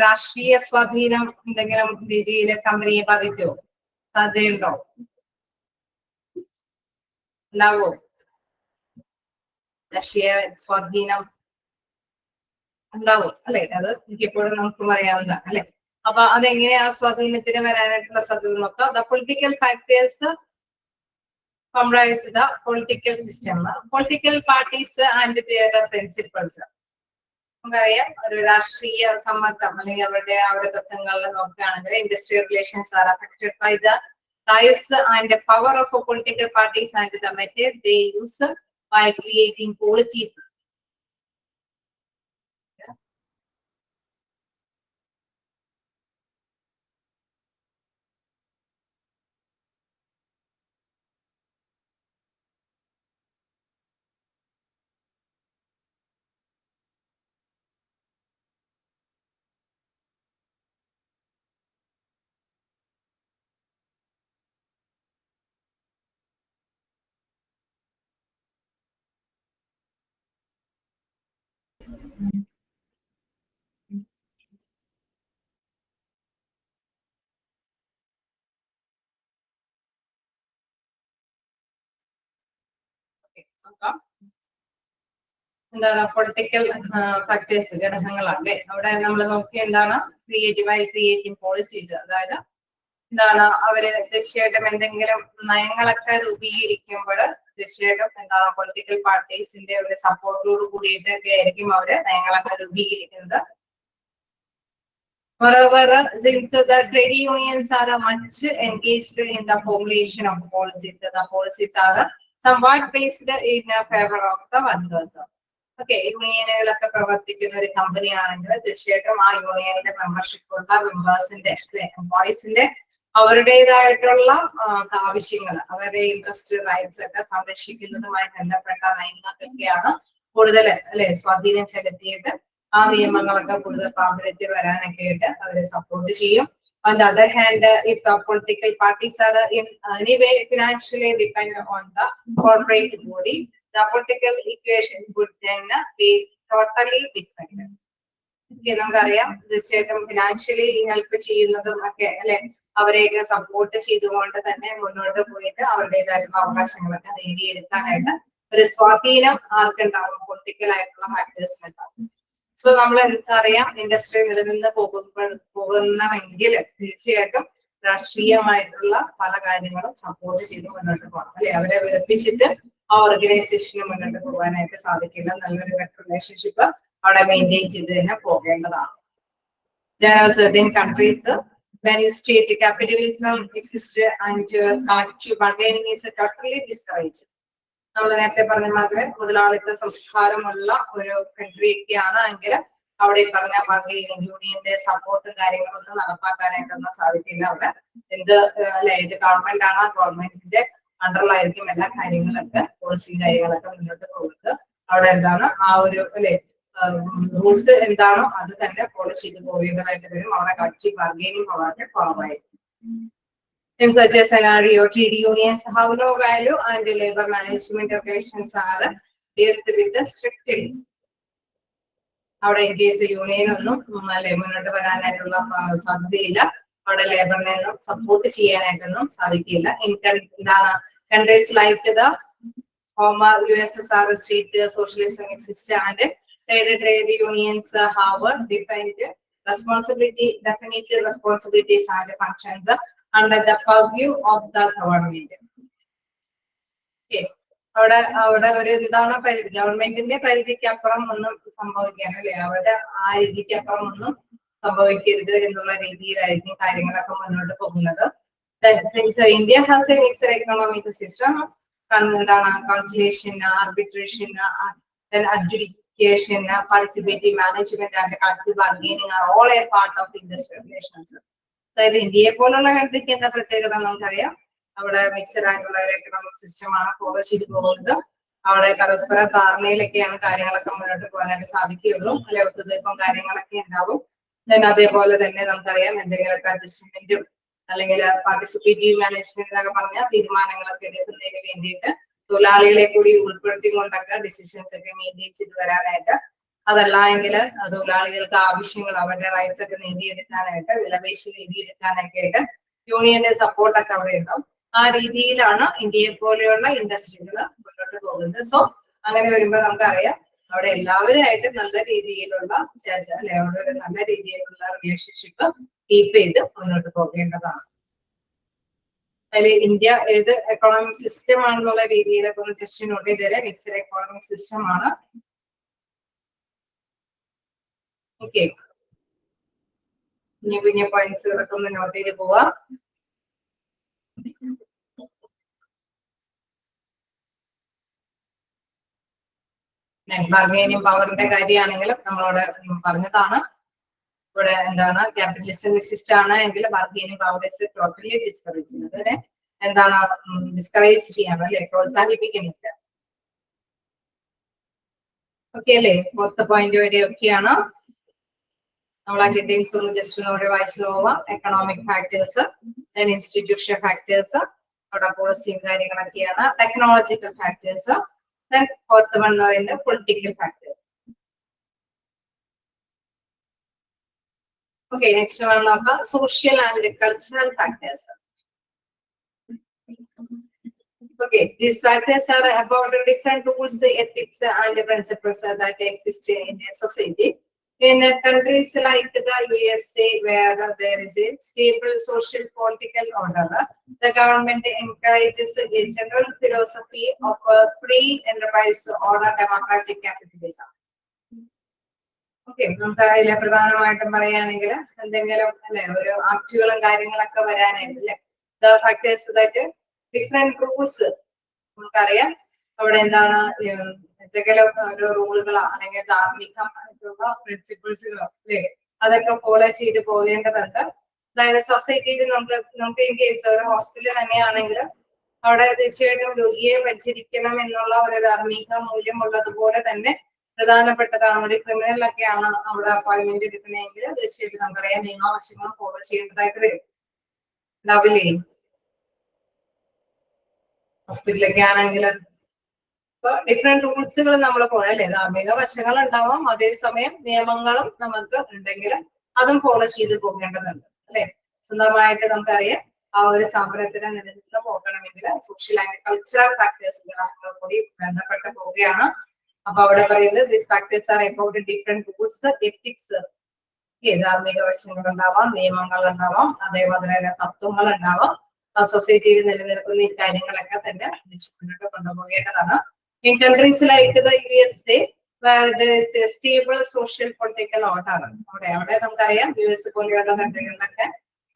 രാഷ്ട്രീയ സ്വാധീനം എന്തെങ്കിലും രീതിയിൽ കമ്പനിയെ ബാധിക്കുമോ? സാധ്യതയുണ്ടോ? ഉണ്ടാവോ? രാഷ്ട്രീയ സ്വാധീനം ഉണ്ടാവും അല്ലെ. അത് എനിക്കിപ്പോഴും നമുക്ക് പറയാവുന്നതാണ് അല്ലെ. അപ്പൊ അതെങ്ങനെയാ സ്വാധീനത്തിന് വരാനായിട്ടുള്ള സാധ്യത നോക്കാം. The political factors comprise the political system, political parties and their principles. നമുക്കറിയാം ഒരു രാഷ്ട്രീയ സമ്മർദ്ദം അല്ലെങ്കിൽ അവരുടെ തത്വങ്ങളിൽ നോക്കുകയാണെങ്കിൽ industrial relations are affected by the rise and power of political parties and the method they use while creating policies. എന്താണ് political factors ഘടകങ്ങളാണ്. അവിടെ നമ്മൾ നോക്കി എന്താണ് ക്രിയേറ്റിംഗ് പോളിസീസ്, അതായത് എന്താണ് അവര് തീർച്ചയായിട്ടും എന്തെങ്കിലും നയങ്ങളൊക്കെ രൂപീകരിക്കുമ്പോൾ തീർച്ചയായിട്ടും എന്താണ് പൊളിറ്റിക്കൽ പാർട്ടീസിന്റെ ഒരു സപ്പോർട്ടോട് കൂടിയിട്ടൊക്കെ ആയിരിക്കും അവര് നയങ്ങളൊക്കെ രൂപീകരിക്കുന്നത്. Moreover, since the trade unions are much engaged in the formulation of policies, the policies are somewhat based in favor of the workers. Okay, യൂണിയനുകളൊക്കെ പ്രവർത്തിക്കുന്ന ഒരു കമ്പനി ആണെങ്കിൽ തീർച്ചയായിട്ടും ആ യൂണിയനിലെ മെമ്പർഷിപ്പ് ഉള്ള മെമ്പേഴ്സിന്റെ എംപ്ലോയീസിന്റെ അവരുടേതായിട്ടുള്ള ആവശ്യങ്ങൾ, അവരുടെ ഇൻട്രസ്റ്റ് റൈറ്റ്സ് ഒക്കെ സംരക്ഷിക്കുന്നതുമായി ബന്ധപ്പെട്ട നയങ്ങൾക്കൊക്കെയാണ് കൂടുതൽ സ്വാധീനം ചെലുത്തിയിട്ട് ആ നിയമങ്ങളൊക്കെ കൂടുതൽ പ്രാബല്യത്തിൽ വരാനൊക്കെ ആയിട്ട് അവരെ സപ്പോർട്ട് ചെയ്യും. On the other hand, if the political parties are in any way financially dependent on the corporate body, the political equation would then be totally different. നമുക്കറിയാം തീർച്ചയായിട്ടും ഫിനാൻഷ്യലി ഹെൽപ്പ് ചെയ്യുന്നതും ഒക്കെ അവരെയൊക്കെ സപ്പോർട്ട് ചെയ്തുകൊണ്ട് തന്നെ മുന്നോട്ട് പോയിട്ട് അവരുടേതായിട്ടുള്ള അവകാശങ്ങളൊക്കെ നേടിയെടുക്കാനായിട്ട് ഒരു സ്വാധീനം ആർക്കുണ്ടാവും, പൊളിറ്റിക്കൽ ആയിട്ടുള്ള ഫാക്ടേഴ്സിനുണ്ടാവും. സോ നമ്മൾ അറിയാം ഇൻഡസ്ട്രി നിലനിന്ന് പോകുന്നമെങ്കിൽ തീർച്ചയായിട്ടും രാഷ്ട്രീയമായിട്ടുള്ള പല കാര്യങ്ങളും സപ്പോർട്ട് ചെയ്ത് മുന്നോട്ട് പോകണം. അവരെ വിളിപ്പിച്ചിട്ട് ആ ഓർഗനൈസേഷന് മുന്നോട്ട് പോകാനായിട്ട് സാധിക്കില്ല. നല്ലൊരു ബെറ്റർ റിലേഷൻഷിപ്പ് അവിടെ മെയിൻറ്റെയിൻ ചെയ്ത് തന്നെ പോകേണ്ടതാണ്. There are certain countries when state capitalism exists and collective bargaining is totally discouraged. നമ്മൾ നേരത്തെ പറഞ്ഞ മാതിരി മുതലാളിത്ത സംസ്കാരമുള്ള ഒരു കൺട്രി ഒക്കെയാണ് എങ്കിൽ അവിടെ പറഞ്ഞ ബാർഗൈനിങ് യൂണിയന്റെ സപ്പോർട്ടും കാര്യങ്ങളൊന്നും നടപ്പാക്കാനായിട്ടൊന്നും സാധിക്കില്ല. അവിടെ ഏത് ഗവൺമെന്റ് ആണ്, ഗവൺമെന്റിന്റെ അണ്ടറിലായിരിക്കും എല്ലാ കാര്യങ്ങളൊക്കെ പോളിസി കാര്യങ്ങളൊക്കെ മുന്നോട്ട് പോകുന്നത്. അവിടെ എന്താണ് ആ ഒരു റൂൾസ് എന്താണോ അത് തന്നെ ഫോളോ ചെയ്ത് പോകേണ്ടതായിട്ട് വരും. അവിടെ കളക്റ്റീവ് ബാർഗൈനിങ് വളരെ കുറവായിരിക്കും. In such a scenario, trade unions have no value and labor management operations are dealt with strictly. അവിടെ ഇൻ കേസ് യൂണിയൻ ഒന്നും മുന്നോട്ട് വരാനായിട്ടുള്ള സാധ്യതയില്ല. അവിടെ ലേബറിനെ സപ്പോർട്ട് ചെയ്യാനായിട്ടൊന്നും സാധിക്കില്ല. എന്താണ് countries like the former USSR state socialism exists and trade unions have defined definite responsibilities and functions under the purview of the government. Okay. അവിടെ ഒരു എന്താണ് ഗവൺമെന്റിന്റെ പരിധിക്ക് അപ്പുറം ഒന്നും സംഭവിക്കാൻ അവരുടെ ആ രീതിക്ക് അപ്പുറം ഒന്നും സംഭവിക്കരുത് എന്നുള്ള രീതിയിലായിരിക്കും കാര്യങ്ങളൊക്കെ മുന്നോട്ട് പോകുന്നത്. India has a mixed economic system. എന്താണ് conciliation, arbitration, then adjudication, participative management and collective bargaining are all a part of industrial relations. അതായത് ഇന്ത്യയെ പോലുള്ള കൺട്രിക്ക് എന്താ പ്രത്യേകത നമുക്കറിയാം. അവിടെ മിക്സഡ് ആയിട്ടുള്ള ഒരു എക്കണോമിക് സിസ്റ്റം ആണ് ഫോളോ ചെയ്ത് പോകുന്നത്. അവിടെ പരസ്പര ധാരണയിലൊക്കെയാണ് കാര്യങ്ങളൊക്കെ മുന്നോട്ട് പോകാനായിട്ട് സാധിക്കുകയുള്ളൂ. ഒത്തുതീർപ്പും കാര്യങ്ങളൊക്കെ ഉണ്ടാവും. അതേപോലെ തന്നെ നമുക്കറിയാം എന്തെങ്കിലുമൊക്കെ അഡ്ജസ്റ്റ്മെന്റും അല്ലെങ്കിൽ പാർട്ടിസിപ്പേറ്റീവ് മാനേജ്മെന്റ് എന്നൊക്കെ പറഞ്ഞ തീരുമാനങ്ങളൊക്കെ എടുക്കുന്നതിന് വേണ്ടിയിട്ട് തൊഴിലാളികളെ കൂടി ഉൾപ്പെടുത്തിക്കൊണ്ടൊക്കെ ഡിസിഷൻസ് ഒക്കെ മെയിൻറ്റെയിൻ ചെയ്ത് വരാനായിട്ട്, അതല്ല എങ്കിൽ തൊഴിലാളികൾക്ക് ആവശ്യങ്ങൾ അവരുടെ റൈറ്റ്സ് ഒക്കെ നേടിയെടുക്കാനായിട്ട്, വിലപേശി നേടിയെടുക്കാനൊക്കെ ആയിട്ട് യൂണിയന്റെ സപ്പോർട്ടൊക്കെ അവിടെ ഉണ്ടാവും. ആ രീതിയിലാണ് ഇന്ത്യയെ പോലെയുള്ള ഇൻഡസ്ട്രികൾ മുന്നോട്ട് പോകുന്നത്. സോ അങ്ങനെ വരുമ്പോൾ നമുക്കറിയാം അവിടെ എല്ലാവരുമായിട്ട് നല്ല രീതിയിലുള്ള ചർച്ച അവിടെ ഒരു നല്ല രീതിയിലുള്ള റിലേഷൻഷിപ്പ് കീപ്പ് ചെയ്ത് മുന്നോട്ട് പോകേണ്ടതാണ്. അതിൽ ഇന്ത്യ ഏത് എക്കണോമിക് സിസ്റ്റം ആണെന്നുള്ള രീതിയിലൊക്കെ ഒന്ന് ജസ്റ്റ് നോട്ട് ചെയ്തേരെ. മിക്സഡ് എക്കണോമിക് സിസ്റ്റം ആണ്. ഓക്കെ, ഇനി കുഞ്ഞ പോയിന്റ്സുകളൊക്കെ ഒന്ന് നോട്ട് ചെയ്ത് പോവാം. ബാർഗൈനിങ് പവറിന്റെ കാര്യമാണെങ്കിലും നമ്മളോട് പറഞ്ഞതാണ്. ഇവിടെ എന്താണ് ക്യാപിറ്റലിസം സിസ്റ്റം ആണ് എങ്കിൽ ബാർഗൈനിങ് പവർ ടോട്ടലി ഡിസ്കറേജ് ചെയ്യുന്നത്. എന്താണ് ഡിസ്കറേജ് ചെയ്യണം അല്ലെ, പ്രോത്സാഹിപ്പിക്കുന്നില്ല. ഓക്കെ അല്ലേ, 4th പോയിന്റ് വരെ ഒക്കെയാണ്. നമ്മൾ ആ ഹെഡിങ്സ് ഒന്ന് ജസ്റ്റ് ഒന്നുകൂടെ വായിച്ചു പോവാം. എക്കണോമിക് ഫാക്ടേഴ്സ്, ഇൻസ്റ്റിറ്റ്യൂഷൻ ഫാക്ടേഴ്സ്, അവിടെ പോളിസിയും കാര്യങ്ങളൊക്കെയാണ്. ടെക്നോളജിക്കൽ ഫാക്ടേഴ്സ്, 4th വൺ എന്ന് പറയുന്നത് political factors. Okay, next one നോക്കാം. Social and cultural factors. Okay, these factors are about the different rules, ethics, and principles that exist in a society. In countries like the USA, where there is a stable social political order, the government encourages a general philosophy of free enterprise or democratic capitalism. Okay, നമുക്ക് അതിലെ പ്രധാനമായിട്ടും പറയുകയാണെങ്കിൽ എന്തെങ്കിലും അല്ലെ ഒരു ആക്ടുകളും കാര്യങ്ങളൊക്കെ വരാനായിട്ടല്ലേ the factors that different rules നമുക്കറിയാം അവിടെ എന്താണ് എന്തെങ്കിലും ഓരോ റൂളുകളോ അല്ലെങ്കിൽ ധാർമ്മികമായിട്ടുള്ള പ്രിൻസിപ്പിൾസുകളോ അല്ലെ അതൊക്കെ ഫോളോ ചെയ്ത് പോകേണ്ടതുണ്ട്. അതായത് സൊസൈറ്റിയിൽ നമുക്ക് ഇൻ കേസ് ഒരു ഹോസ്പിറ്റൽ തന്നെയാണെങ്കിൽ അവിടെ തീർച്ചയായിട്ടും രോഗിയെ പരിചരിക്കണം എന്നുള്ള ഒരു ധാർമ്മിക മൂല്യം ഉള്ളതുപോലെ തന്നെ പ്രധാനപ്പെട്ടതാണ്. ഒരു ക്രിമിനലൊക്കെയാണ് അവിടെ അപ്പോയിന്റ്മെന്റ് എടുക്കണമെങ്കിൽ തീർച്ചയായിട്ടും നമുക്കറിയാം നിയമാവശങ്ങൾ ഫോളോ ചെയ്യേണ്ടതായിട്ട് വരും. ഉണ്ടാവില്ലേ ഹോസ്പിറ്റലൊക്കെ ആണെങ്കിൽ ഇപ്പൊ ഡിഫറെന്റ് റൂൾസുകൾ നമ്മൾ പോലെ അല്ലെ ധാർമ്മിക വശങ്ങൾ ഉണ്ടാവാം, അതേസമയം നിയമങ്ങളും നമുക്ക് ഉണ്ടെങ്കിൽ അതും ഫോളോ ചെയ്ത് പോകേണ്ടതുണ്ട് അല്ലെ. സ്വന്തമായിട്ട് നമുക്കറിയാം ആ ഒരു സ്ഥാപനത്തിന് നിലനിന്ന് പോകണമെങ്കിൽ സോഷ്യൽ ആൻഡ് കൾച്ചറൽ ഫാക്ടേഴ്സുകൾ കൂടി ബന്ധപ്പെട്ട് പോവുകയാണ്. അപ്പൊ അവിടെ പറയുന്നത് this factors are about different rules, ethics, ധാർമ്മിക വശങ്ങൾ ഉണ്ടാവാം, നിയമങ്ങൾ ഉണ്ടാവാം, അതേപോലെ തന്നെ തത്വങ്ങൾ ഉണ്ടാവാം. സൊസൈറ്റിയിൽ നിലനിൽക്കുന്ന ഈ കാര്യങ്ങളൊക്കെ തന്നെ മുന്നോട്ട് കൊണ്ടുപോകേണ്ടതാണ്. In countries like the USA, where there is a stable social political order, അവിടെ നമുക്കറിയാം US പോലെയുള്ള കൺട്രികളിലൊക്കെ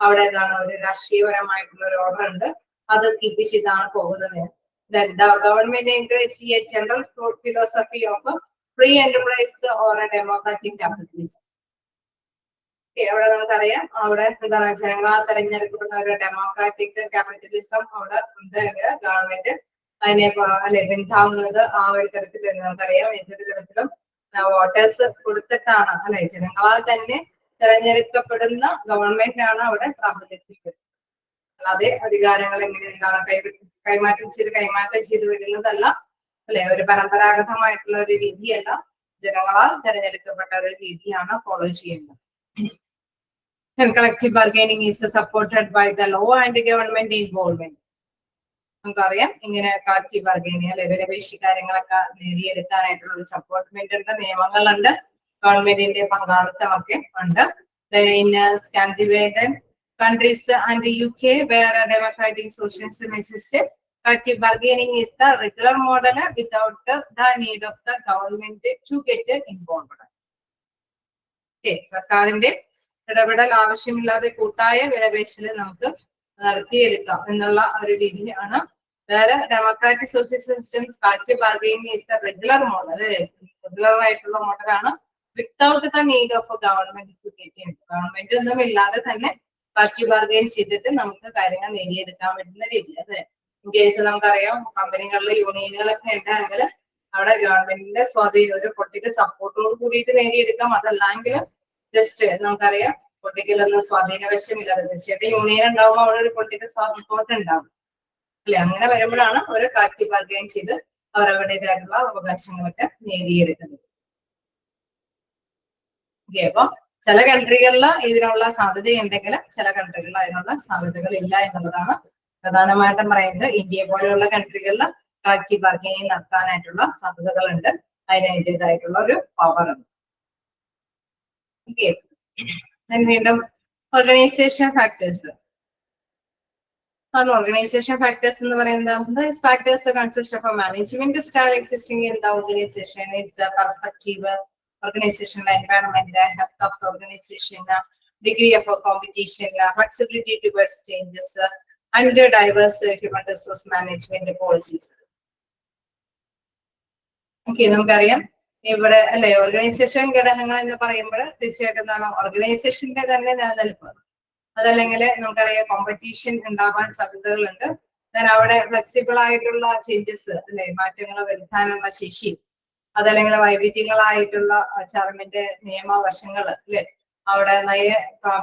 അവിടെ എന്താണ് ഒരു രാഷ്ട്രീയപരമായിട്ടുള്ള ഒരു ഓർഡർ ഉണ്ട്, അത് കീപ്പ് ചെയ്താണ് പോകുന്നത്. Then the government encourages a general philosophy of free enterprise or a democratic capitalism. അവിടെ നമുക്കറിയാം അവിടെ എന്താണ് ജനങ്ങളാൽ തെരഞ്ഞെടുക്കപ്പെടുന്ന ഒരു ഡെമോക്രാറ്റിക് ക്യാപിറ്റലിസം അവിടെ ഉണ്ടെങ്കിൽ ഗവൺമെന്റ് അതിനെ അല്ലെ പിന്താങ്ങുന്നത് ആ ഒരു തരത്തിൽ നമുക്കറിയാം. ഏതൊരു തരത്തിലും വോട്ടേഴ്സ് കൊടുത്തിട്ടാണ് അല്ലെ ജനങ്ങളാൽ തന്നെ തെരഞ്ഞെടുക്കപ്പെടുന്ന ഗവൺമെന്റ് ആണ് അവിടെ പ്രാബല്യത്തിൽ. അല്ലാതെ അധികാരങ്ങൾ എങ്ങനെ എന്താണ് കൈമാറ്റം ചെയ്ത് വരുന്നതല്ല അല്ലെ, ഒരു പരമ്പരാഗതമായിട്ടുള്ള ഒരു രീതിയല്ല, ജനങ്ങളാൽ തെരഞ്ഞെടുക്കപ്പെട്ട ഒരു രീതിയാണ് ഫോളോ ചെയ്യുന്നത്. Collective bargaining is supported by the law and government involvement. നമുക്കറിയാം ഇങ്ങനെ കളക്റ്റീവ് ബാർഗൈനിങ് അല്ലെ വിലപേശി കാര്യങ്ങളൊക്കെ നേടിയെടുക്കാനായിട്ടുള്ള ഒരു സപ്പോർട്ട്മെന്റ് ഉണ്ട്, നിയമങ്ങളുണ്ട്, ഗവൺമെന്റിന്റെ പങ്കാളിത്തമൊക്കെ ഉണ്ട്. In Scandinavian countries and the UK, where a democratic social system exists, collective bargaining is the regular model without the need of the government to get involved. Okay, സർക്കാരിന്റെ ഇടപെടൽ ആവശ്യമില്ലാതെ കൂട്ടായ വിലപേശല് നമുക്ക് നടത്തിയെടുക്കാം എന്നുള്ള ഒരു രീതിയാണ്. വേറെ democratic social systems collective bargaining is the regular model, regular ആയിട്ടുള്ള മോഡലാണ് without the need of government to get in. Government ഒന്നും ഇല്ലാതെ തന്നെ കളക്റ്റീവ് ബാർഗൈൻ ചെയ്തിട്ട് നമുക്ക് കാര്യങ്ങൾ നേടിയെടുക്കാൻ പറ്റുന്ന രീതി. അതെ, ഇൻ കേസ് നമുക്കറിയാം കമ്പനികളിലെ യൂണിയനുകളൊക്കെ ഉണ്ടെങ്കിൽ അവിടെ ഗവൺമെന്റിന്റെ സ്വാധീനം ഒരു പൊളിറ്റിക്കൽ സപ്പോർട്ടോട് കൂടിയിട്ട് നേടിയെടുക്കാം. അതല്ലെങ്കിൽ ജസ്റ്റ് നമുക്കറിയാം പൊളിറ്റിക്കൽ ഒന്നും സ്വാധീനവശമില്ലാതെ തീർച്ചയായിട്ടും യൂണിയൻ ഉണ്ടാവുമ്പോൾ അവിടെ ഒരു പൊളിറ്റിക്കൽ സപ്പോർട്ട് ഉണ്ടാവും അല്ലെ. അങ്ങനെ വരുമ്പോഴാണ് ഒരു കളക്റ്റീവ് ബാർഗൈൻ ചെയ്ത് അവർ അവരുടേതായിട്ടുള്ള അവകാശങ്ങളൊക്കെ നേടിയെടുക്കുന്നത്. അപ്പൊ ചില കൺട്രികളിൽ ഇതിനുള്ള സാധ്യതയുണ്ടെങ്കിൽ ചില കൺട്രികളിൽ അതിനുള്ള സാധ്യതകൾ ഇല്ല എന്നുള്ളതാണ് പ്രധാനമായിട്ടും പറയുന്നത്. ഇന്ത്യയെ പോലെയുള്ള കൺട്രികളിൽ കളക്റ്റീവ് ബാർഗൈനിങ് നടത്താനായിട്ടുള്ള സാധ്യതകളുണ്ട്, അതിനതിൻ്റെതായിട്ടുള്ള ഒരു പവർ ഉണ്ട്. വീണ്ടും ഓർഗനൈസേഷൻ ഫാക്ടേഴ്സ് ആണ്. ഓർഗനൈസേഷൻ ഫാക്ടേഴ്സ് എന്ന് പറയുന്നത് factors consist of management style existing in the organisation, it's perspective, organizational environment, health of the organization, degree of competition, flexibility towards changes, and diverse human resource management policies. Okay, നമുക്കറിയാം ഇവിടെ അല്ലെ organisation ഘടകങ്ങൾ എന്ന് പറയുമ്പോൾ തീർച്ചയായിട്ടും എന്താണ് ഓർഗനൈസേഷന്റെ തന്നെ നിലനിൽപ്പ്, അതല്ലെങ്കിൽ നമുക്കറിയാം കോമ്പറ്റീഷൻ ഉണ്ടാവാൻ സാധ്യതകളുണ്ട്. അവിടെ ഫ്ലെക്സിബിൾ ആയിട്ടുള്ള ചേഞ്ചസ് അല്ലെ മാറ്റങ്ങൾ വരുത്താനുള്ള ശേഷി, അതല്ലെങ്കിൽ വൈവിധ്യങ്ങളായിട്ടുള്ള ആചാരത്തിന്റെ നിയമവശങ്ങൾ അല്ലെ, അവിടെ നയ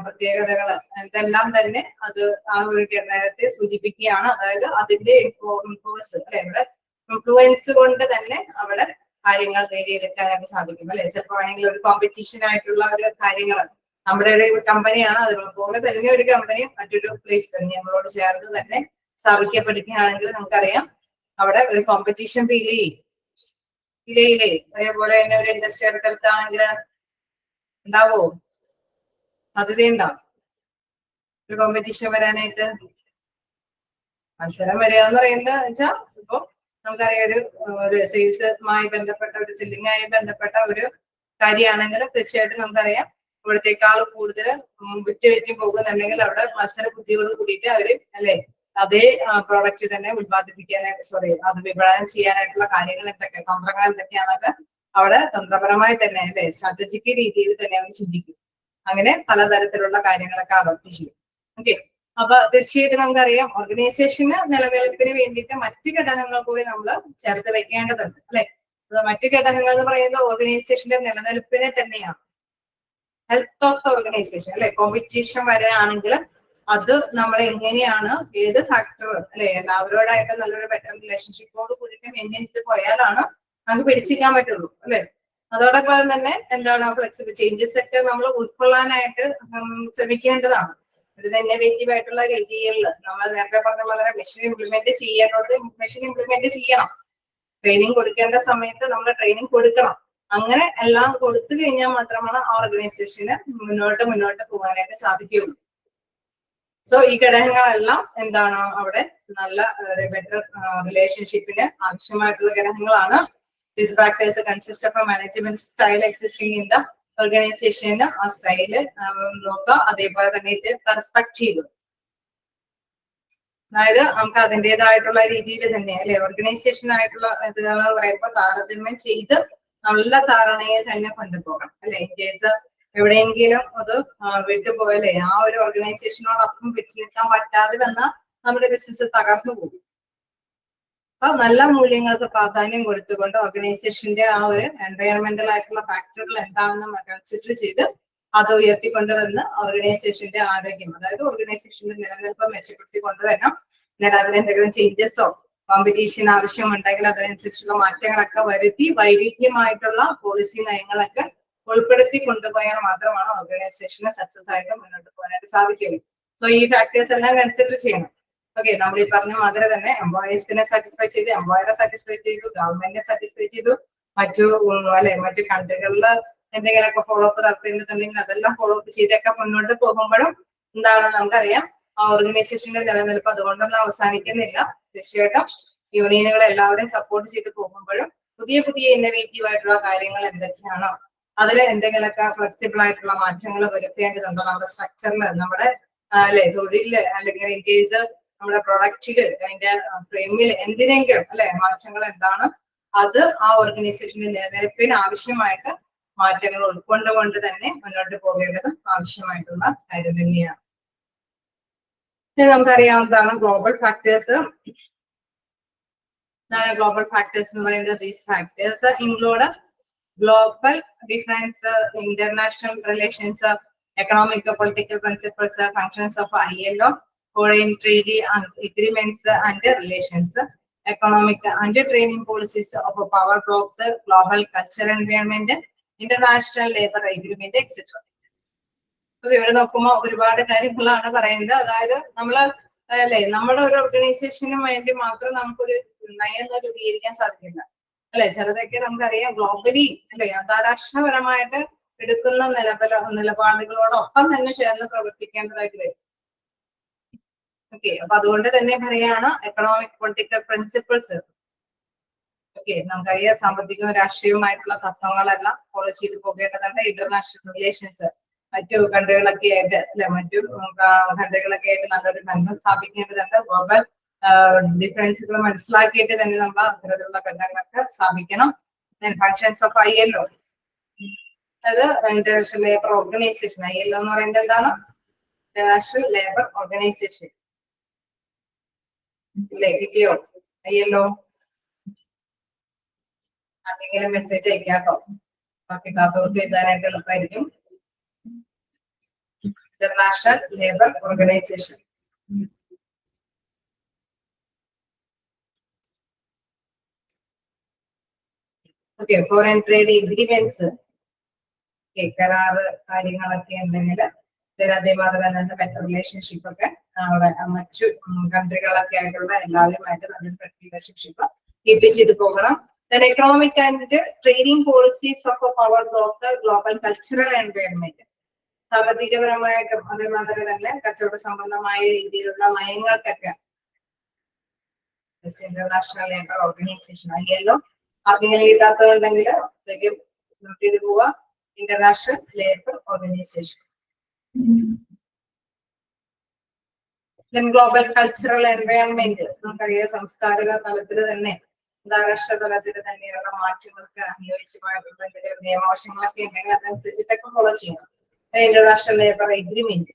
പ്രത്യേകതകൾ, ഇതെല്ലാം തന്നെ അത് ആ ഒരു ഘടകത്തെ സൂചിപ്പിക്കുകയാണ്. അതായത് അതിന്റെ ഇൻഫ്ലുവൻസ് അല്ലെ, ഇവിടെ ഇൻഫ്ലുവൻസ് കൊണ്ട് തന്നെ അവിടെ കാര്യങ്ങൾ നേടിയെടുക്കാനായിട്ട് സാധിക്കും അല്ലെ. ചിലപ്പോൾ ആണെങ്കിൽ ഒരു കോമ്പറ്റീഷൻ ആയിട്ടുള്ള ഒരു കാര്യങ്ങൾ നമ്മുടെ ഒരു കമ്പനിയാണ്, അതുപോലെ തന്നെ ഒരു കമ്പനി മറ്റൊരു പ്ലേസ് തന്നെ നമ്മളോട് ചേർന്ന് തന്നെ സ്ഥാപിക്കപ്പെടുകയാണെങ്കിൽ നമുക്കറിയാം അവിടെ ഒരു കോമ്പറ്റീഷൻ ഫീൽ ചെയ്യില്ലേ? അതേപോലെ തന്നെ ഒരു ഇൻഡസ്ട്രി അടുത്തടുത്താണെങ്കിൽ ഉണ്ടാവോ? സാധ്യതയുണ്ടാവും ഒരു കോമ്പറ്റീഷൻ വരാനായിട്ട്. മത്സരം വരിക എന്ന് പറയുന്നത് വെച്ചാൽ ഇപ്പൊ നമുക്കറിയാം ഒരു സെയിൽസുമായി ബന്ധപ്പെട്ട ഒരു സെല്ലിങ്ങായി ബന്ധപ്പെട്ട ഒരു കാര്യമാണെങ്കിൽ തീർച്ചയായിട്ടും നമുക്കറിയാം ഇവിടത്തേക്കാൾ കൂടുതൽ വിറ്റ് പോകുന്നുണ്ടെങ്കിൽ അവിടെ മത്സര ബുദ്ധിയോട് കൂടിയിട്ട് അവര് അല്ലെ അതേ പ്രോഡക്റ്റ് തന്നെ ഉത്പാദിപ്പിക്കാനായിട്ട് അത് വിപണനം ചെയ്യാനായിട്ടുള്ള കാര്യങ്ങൾ എന്തൊക്കെ തന്ത്രങ്ങൾ എന്തൊക്കെയാണെന്നൊക്കെ അവിടെ തന്ത്രപരമായി തന്നെ അല്ലെ സ്ട്രാറ്റജിക് രീതിയിൽ തന്നെ അവർ ചിന്തിക്കും. അങ്ങനെ പലതരത്തിലുള്ള കാര്യങ്ങളൊക്കെ അഡോപ്റ്റ് ചെയ്യും. ഓക്കെ, അപ്പൊ തീർച്ചയായിട്ടും നമുക്കറിയാം ഓർഗനൈസേഷന് നിലനിൽപ്പിന് വേണ്ടിയിട്ട് മറ്റു ഘടകങ്ങൾ കൂടി നമ്മൾ ചേർത്ത് വെക്കേണ്ടതുണ്ട് അല്ലെ. മറ്റു ഘടകങ്ങൾ എന്ന് പറയുന്നത് ഓർഗനൈസേഷന്റെ നിലനിൽപ്പിനെ തന്നെയാണ്. ഹെൽത്ത് ഓഫ് ദ ഓർഗനൈസേഷൻ അല്ലെ. കോമ്പറ്റീഷൻ വരികയാണെങ്കിൽ അത് നമ്മൾ എങ്ങനെയാണ് ഏത് ഫാക്ടർ അല്ലെ എല്ലാവരോടായിട്ട് നല്ലൊരു ബെറ്റർ റിലേഷൻഷിപ്പോട് കൂടിയിട്ട് മെയിൻറ്റെയിൻ ചെയ്ത് പോയാലാണ് നമുക്ക് പിടിച്ചിരിക്കാൻ പറ്റുള്ളൂ അല്ലെ. അതോടൊപ്പം തന്നെ എന്താണ് ഫ്ലെക്സിബിൾ ചേഞ്ചസ് ഒക്കെ നമ്മൾ ഉൾക്കൊള്ളാനായിട്ട് ശ്രമിക്കേണ്ടതാണ്. ഒരു ഇന്നോവേറ്റീവ് ആയിട്ടുള്ള രീതികളിൽ നമ്മൾ നേരത്തെ പറഞ്ഞ പോലെ മെഷീൻ ഇംപ്ലിമെന്റ് ചെയ്യേണ്ടത് മെഷീൻ ഇംപ്ലിമെന്റ് ചെയ്യണം. ട്രെയിനിങ് കൊടുക്കേണ്ട സമയത്ത് നമ്മൾ ട്രെയിനിങ് കൊടുക്കണം. അങ്ങനെ എല്ലാം കൊടുത്തു കഴിഞ്ഞാൽ മാത്രമാണ് ആ ഓർഗനൈസേഷന് മുന്നോട്ട് പോകാനായിട്ട് സാധിക്കുകയുള്ളൂ. സോ ഈ ഘടകങ്ങളെല്ലാം എന്താണ് അവിടെ നല്ല ബെറ്റർ റിലേഷൻഷിപ്പിന് ആവശ്യമായിട്ടുള്ള ഘടകങ്ങളാണ്. These factors consist of a management style existing in the organization. ആ സ്റ്റൈല് നോക്കുക. അതേപോലെ തന്നെ പെർസ്പെക്റ്റീവ്, അതായത് നമുക്ക് അതിൻ്റെതായിട്ടുള്ള രീതിയിൽ തന്നെ അല്ലെ ഓർഗനൈസേഷൻ ആയിട്ടുള്ള ഇത് പറയുമ്പോൾ താരതമ്യം ചെയ്ത് നല്ല ധാരണയെ തന്നെ കൊണ്ടുപോകണം അല്ലെ. ഇൻ കേസ് എവിടെയെങ്കിലും അത് വിട്ടുപോയല്ലേ ആ ഒരു ഓർഗനൈസേഷനോടൊപ്പം പിടിച്ചു നിൽക്കാൻ പറ്റാതെ വന്നാൽ നമ്മുടെ ബിസിനസ് തകർന്നു പോകും. അപ്പൊ നല്ല മൂല്യങ്ങൾക്ക് പ്രാധാന്യം കൊടുത്തുകൊണ്ട് ഓർഗനൈസേഷന്റെ ആ ഒരു എൻവയോൺമെന്റൽ ആയിട്ടുള്ള ഫാക്ടറുകൾ എന്താണെന്ന് കൺസിഡർ ചെയ്ത് അത് ഉയർത്തിക്കൊണ്ടുവന്ന് ഓർഗനൈസേഷന്റെ ആരോഗ്യം അതായത് ഓർഗനൈസേഷന്റെ നിലനിൽപ്പ് മെച്ചപ്പെടുത്തി കൊണ്ടുവരണം. എന്നാൽ അതിലെന്തെങ്കിലും ചേഞ്ചസോ കോമ്പറ്റീഷൻ ആവശ്യമുണ്ടെങ്കിൽ അതിനനുസരിച്ചുള്ള മാറ്റങ്ങളൊക്കെ വരുത്തി വൈവിധ്യമായിട്ടുള്ള പോളിസി നയങ്ങളൊക്കെ ഉൾപ്പെടുത്തി കൊണ്ടുപോയാൽ മാത്രമാണ് ഓർഗനൈസേഷന് സക്സസ് ആയിട്ട് മുന്നോട്ട് പോകാനായിട്ട് സാധിക്കുള്ളൂ. സോ ഈ ഫാക്ടേഴ്സ് എല്ലാം കൺസിഡർ ചെയ്യണം. ഓക്കെ, നമ്മൾ ഈ പറഞ്ഞ മാതിരി തന്നെ എംപ്ലോയീസിനെ സാറ്റിസ്ഫൈ ചെയ്ത് എംപ്ലോയറെ സാറ്റിസ്ഫൈ ചെയ്തു, ഗവൺമെന്റിനെ സാറ്റിസ്ഫൈ ചെയ്തു, മറ്റു കൺട്രികളിൽ എന്തെങ്കിലുമൊക്കെ ഫോളോ അപ്പ് നടത്തുന്നുണ്ടെങ്കിൽ അതെല്ലാം ഫോളോ അപ്പ് ചെയ്തൊക്കെ മുന്നോട്ട് പോകുമ്പോഴും എന്താണ് നമുക്കറിയാം ആ ഓർഗനൈസേഷന്റെ നിലനിൽപ്പ് അതുകൊണ്ടൊന്നും അവസാനിക്കുന്നില്ല. തീർച്ചയായിട്ടും യൂണിയനുകൾ എല്ലാവരെയും സപ്പോർട്ട് ചെയ്ത് പോകുമ്പോഴും പുതിയ ഇന്നോവേറ്റീവ് ആയിട്ടുള്ള കാര്യങ്ങൾ എന്തൊക്കെയാണോ അതിൽ എന്തെങ്കിലുമൊക്കെ ഫ്ലെക്സിബിൾ ആയിട്ടുള്ള മാറ്റങ്ങൾ വരുത്തേണ്ടതുണ്ടോ നമ്മുടെ സ്ട്രക്ചറിൽ, നമ്മുടെ തൊഴിലില് അല്ലെങ്കിൽ ഇൻ കേസ് നമ്മുടെ പ്രൊഡക്റ്റില് അതിന്റെ ഫ്രെയിമിൽ എന്തിനെങ്കിലും മാറ്റങ്ങൾ എന്താണ് അത് ആ ഓർഗനൈസേഷന്റെ നിലനിൽപ്പിന് ആവശ്യമായിട്ട് മാറ്റങ്ങൾ ഉൾക്കൊണ്ടുകൊണ്ട് തന്നെ മുന്നോട്ട് പോകേണ്ടതും ആവശ്യമായിട്ടുള്ള കാര്യം തന്നെയാണ്. നമുക്കറിയാവുന്നതാണ് ഗ്ലോബൽ ഫാക്ടേഴ്സ്. ഗ്ലോബൽ ഫാക്ടേഴ്സ് എന്ന് പറയുന്നത് these factors include global difference, international relations, economic, political principles, functions of ILO, foreign trade agreements and relations, economic and training policies of power blocks, global cultural environment, international labor agreement, etc. ഇവിടെ നോക്കുമ്പോൾ ഒരുപാട് കാര്യങ്ങളാണ് പറയുന്നത്. അതായത് നമ്മുടെ ഒരു ഓർഗനൈസേഷന് വേണ്ടി മാത്രം നമുക്കൊരു നയം രൂപീകരിക്കാൻ സാധിക്കില്ല ചിലതൊക്കെ നമുക്കറിയാം ഗ്ലോബലി അന്താരാഷ്ട്രപരമായിട്ട് എടുക്കുന്ന നിലപാടുകളോടൊപ്പം തന്നെ ചേർന്ന് പ്രവർത്തിക്കേണ്ടതായിട്ട് വരും. ഓക്കെ, അപ്പൊ അതുകൊണ്ട് തന്നെ പറയാണ് എക്കണോമിക് പൊളിറ്റിക്കൽ പ്രിൻസിപ്പിൾസ്. ഓക്കെ, നമുക്കറിയാം സാമ്പത്തികവും രാഷ്ട്രീയവുമായിട്ടുള്ള തത്വങ്ങളെല്ലാം ഫോളോ ചെയ്ത് പോകേണ്ടതുണ്ട്. ഇന്റർനാഷണൽ റിലേഷൻസ് മറ്റു കൺട്രികളൊക്കെ ആയിട്ട് മറ്റു കൺട്രികളൊക്കെ ആയിട്ട് നല്ലൊരു ബന്ധം സ്ഥാപിക്കേണ്ടതുണ്ട്. ഗ്ലോബൽ ഡിഫറൻസുകൾ മനസ്സിലാക്കിയിട്ട് തന്നെ നമ്മൾ അത്തരത്തിലുള്ള ബന്ധങ്ങളൊക്കെ സ്ഥാപിക്കണം. ഫങ്ഷൻസ് ഓഫ് ILO, അതായത് ഇന്റർനാഷണൽ ലേബർ ഓർഗനൈസേഷൻ. ILO എന്ന് പറയുന്നത് എന്താണ്? ഇന്റർനാഷണൽ ലേബർ ഓർഗനൈസേഷൻ ഇല്ലേ? കിട്ടിയോ ILO? എന്തെങ്കിലും മെസ്സേജ് അയക്കാട്ടോ, ബാക്കിക്കാത്തവർക്ക് എഴുതാനായിട്ട് എളുപ്പമായിരിക്കും. International labour organisation. Okay, foreign trade agreements, കരാറ് കാര്യങ്ങളൊക്കെ ഉണ്ടെങ്കിൽ അതേമാതിരി തന്നെ ബെറ്റർ റിലേഷൻഷിപ്പ് ഒക്കെ അവിടെ മറ്റു കൺട്രികളൊക്കെ ആയിട്ടുള്ള എല്ലാവരുമായിട്ട് നല്ലൊരു റിലേഷൻഷിപ്പ് കീപ്പ് ചെയ്ത് പോകണം. Then economic and trading policies of a power block, global cultural environment. സാമ്പത്തികപരമായിട്ടും അതേമാതിരി തന്നെ കച്ചവട സംബന്ധമായ രീതിയിലുള്ള നയങ്ങൾക്കൊക്കെ ഇന്റർനാഷണൽ ലേബർ ഓർഗനൈസേഷൻ അതിലെല്ലാം ആർക്കെങ്കിലും കിട്ടാത്തതുണ്ടെങ്കിൽ നോട്ട് ചെയ്ത് പോവുക. International labour organisation. Global cultural environment നമുക്കറിയാം സാംസ്കാരിക തലത്തിൽ തന്നെ അന്താരാഷ്ട്ര തലത്തിൽ തന്നെയുള്ള മാറ്റങ്ങൾക്ക് അനുയോജ്യമായിട്ടുള്ള എന്തെങ്കിലും നിയമവശങ്ങളൊക്കെ ഉണ്ടെങ്കിൽ അതനുസരിച്ചിട്ടൊക്കെ ഫോളോ ചെയ്യണം. ഇന്റർനാഷണൽ ലേബർ എഗ്രിമെന്റ്,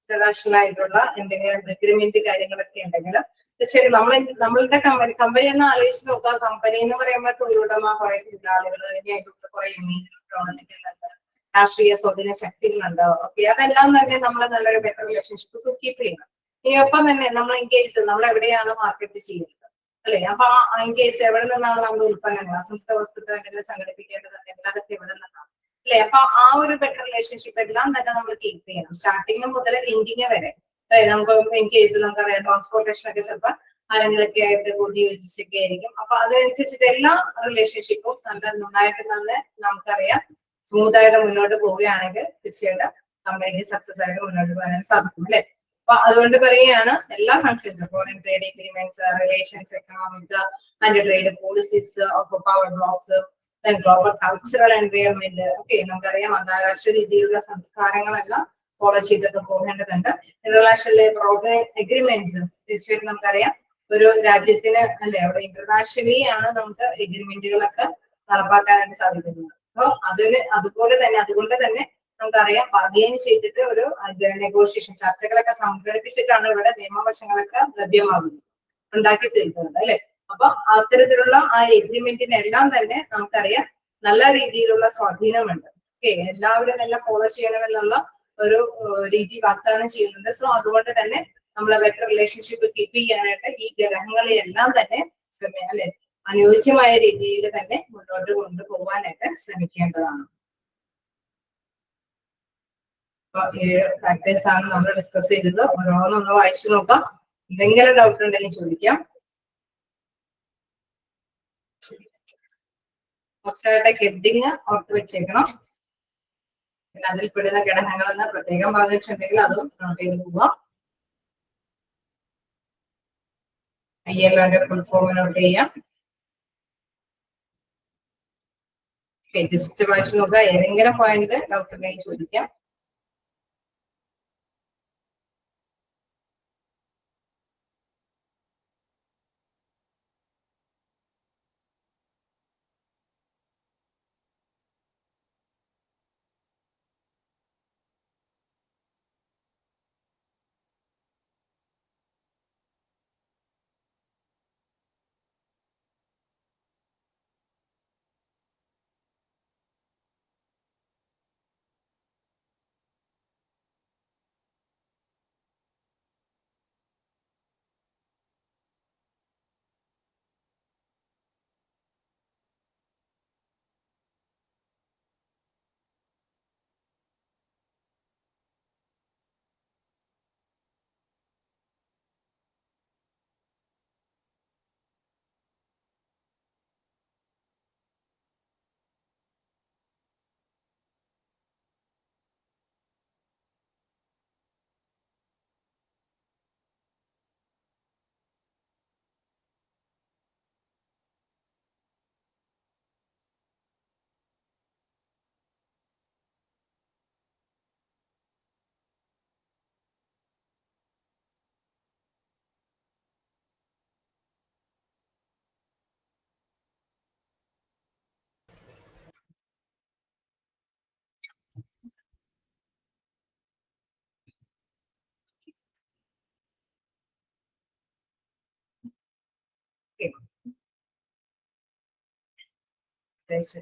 ഇന്റർനാഷണൽ ആയിട്ടുള്ള എന്തെങ്കിലും എഗ്രിമെന്റ് കാര്യങ്ങളൊക്കെ ഉണ്ടെങ്കിൽ ശരി നമ്മളുടെ കമ്പനി എന്ന് ആലോചിച്ച് നോക്കുക. കമ്പനി എന്ന് പറയുമ്പോൾ തൊഴിലുടമ കുറെ തൊഴിലാളികൾ കുറെ യൂണിയനുകൾ പ്രവർത്തിക്കുന്നുണ്ട്, രാഷ്ട്രീയ സ്വാധീന ശക്തികളുണ്ട്. ഓക്കെ, അതെല്ലാം തന്നെ നമ്മൾ നല്ലൊരു ബെറ്റർ റിലേഷൻഷിപ്പ് കീപ്പ് ചെയ്യണം. ഇനിയൊപ്പം തന്നെ നമ്മൾ ഇൻ കേസ് നമ്മൾ എവിടെയാണ് മാർക്കറ്റ് ചെയ്യുന്നത് അല്ലെ, അപ്പൊ ഇൻ കേസ് എവിടെ നിന്നാണ് നമ്മൾ ഉൽപ്പന്നങ്ങൾ അസംസ്കൃത വസ്തുക്കൾ എന്തെങ്കിലും സംഘടിപ്പിക്കേണ്ടതുണ്ടെങ്കിൽ അതൊക്കെ എവിടെ നിന്നാണ് അല്ലെ. അപ്പൊ ആ ഒരു ബെറ്റർ റിലേഷൻഷിപ്പ് എല്ലാം തന്നെ നമ്മൾ കീപ്പ് ചെയ്യണം, സ്റ്റാർട്ടിങ് മുതൽ എൻഡിങ് വരെ. നമുക്ക് ഇൻ കേസ് നമുക്കറിയാം ട്രാൻസ്പോർട്ടേഷൻ ഒക്കെ ചിലപ്പോൾ ആരെങ്കിലൊക്കെ ആയിട്ട് കൂടി യോജിച്ചൊക്കെ ആയിരിക്കും. അപ്പൊ അതനുസരിച്ചിട്ട് എല്ലാ റിലേഷൻഷിപ്പും നന്നായിട്ട് നമുക്കറിയാം സ്മൂത്ത് ആയിട്ട് മുന്നോട്ട് പോവുകയാണെങ്കിൽ തീർച്ചയായിട്ടും കമ്പനിക്ക് സക്സസ് ആയിട്ട് മുന്നോട്ട് പോകാൻ സാധിക്കും അല്ലെ. അപ്പൊ അതുകൊണ്ട് പറയുകയാണ് എല്ലാ ഫങ്ഷൻസും foreign trade agreements, relations, economic and trade policies of power blocs, global cultural environment. Okay, നമുക്കറിയാം അന്താരാഷ്ട്ര രീതിയിലുള്ള സംസ്കാരങ്ങളെല്ലാം ഫോളോ ചെയ്തിട്ട് പോകേണ്ടതുണ്ട്. ഇന്റർനാഷണൽ ലേബർ എഗ്രിമെന്റ്സ് തീർച്ചയായിട്ടും നമുക്കറിയാം ഒരു രാജ്യത്തിന് അല്ലെ അവിടെ ഇന്റർനാഷണലി ആണ് നമുക്ക് എഗ്രിമെന്റുകളൊക്കെ നടപ്പാക്കാനായിട്ട് സാധിക്കുന്നത്. സോ അതുകൊണ്ട് തന്നെ നമുക്കറിയാം ബാർഗെയിൻ ചെയ്തിട്ട് ഒരു നെഗോഷിയേഷൻ ചർച്ചകളൊക്കെ സംഘടിപ്പിച്ചിട്ടാണ് ഇവിടെ നിയമവശങ്ങളൊക്കെ ലഭ്യമാകുന്നത്, ഉണ്ടാക്കി തീർക്കുന്നത് അല്ലെ. അപ്പൊ അത്തരത്തിലുള്ള ആ എഗ്രിമെന്റിനെല്ലാം തന്നെ നമുക്കറിയാം നല്ല രീതിയിലുള്ള സ്വാധീനമുണ്ട്. ഓക്കെ, എല്ലാവരും എല്ലാം ഫോളോ ചെയ്യണമെന്നുള്ള ഒരു രീതി വാഗ്ദാനം ചെയ്യുന്നുണ്ട്. സോ അതുകൊണ്ട് തന്നെ നമ്മളെ ബെറ്റർ റിലേഷൻഷിപ്പ് കീപ്പ് ചെയ്യാനായിട്ട് ഈ ഗ്രഹങ്ങളെയെല്ലാം തന്നെ അല്ലെ അനുയോജ്യമായ രീതിയിൽ തന്നെ മുന്നോട്ട് കൊണ്ടുപോകാനായിട്ട് ശ്രമിക്കേണ്ടതാണ്. അപ്പൊ 7 ഫാക്ടേഴ്സ് ആണ് നമ്മൾ ഡിസ്കസ് ചെയ്തത്. ഓരോന്നൊന്ന് വായിച്ചു നോക്കാം, എന്തെങ്കിലും ഡൗട്ട് ഉണ്ടെങ്കിൽ ചോദിക്കാം. കുറച്ചായിട്ട് ഹെഡിങ് ഓർത്ത് വെച്ചേക്കണം. പിന്നെ അതിൽ പെടുന്ന ഘടകങ്ങളെന്ന് പ്രത്യേകം പറഞ്ഞിട്ടുണ്ടെങ്കിൽ അതും നോട്ട് ചെയ്ത് പോവാം. ILOന്റെ ഫുൾ ഫോം നോട്ട് ചെയ്യാം. ജസ്റ്റ് വായിച്ചു നോക്കുക, ഏതെങ്കിലും പോയിന്റ് ഡൗട്ട് ഉണ്ടെങ്കിൽ ചോദിക്കാം.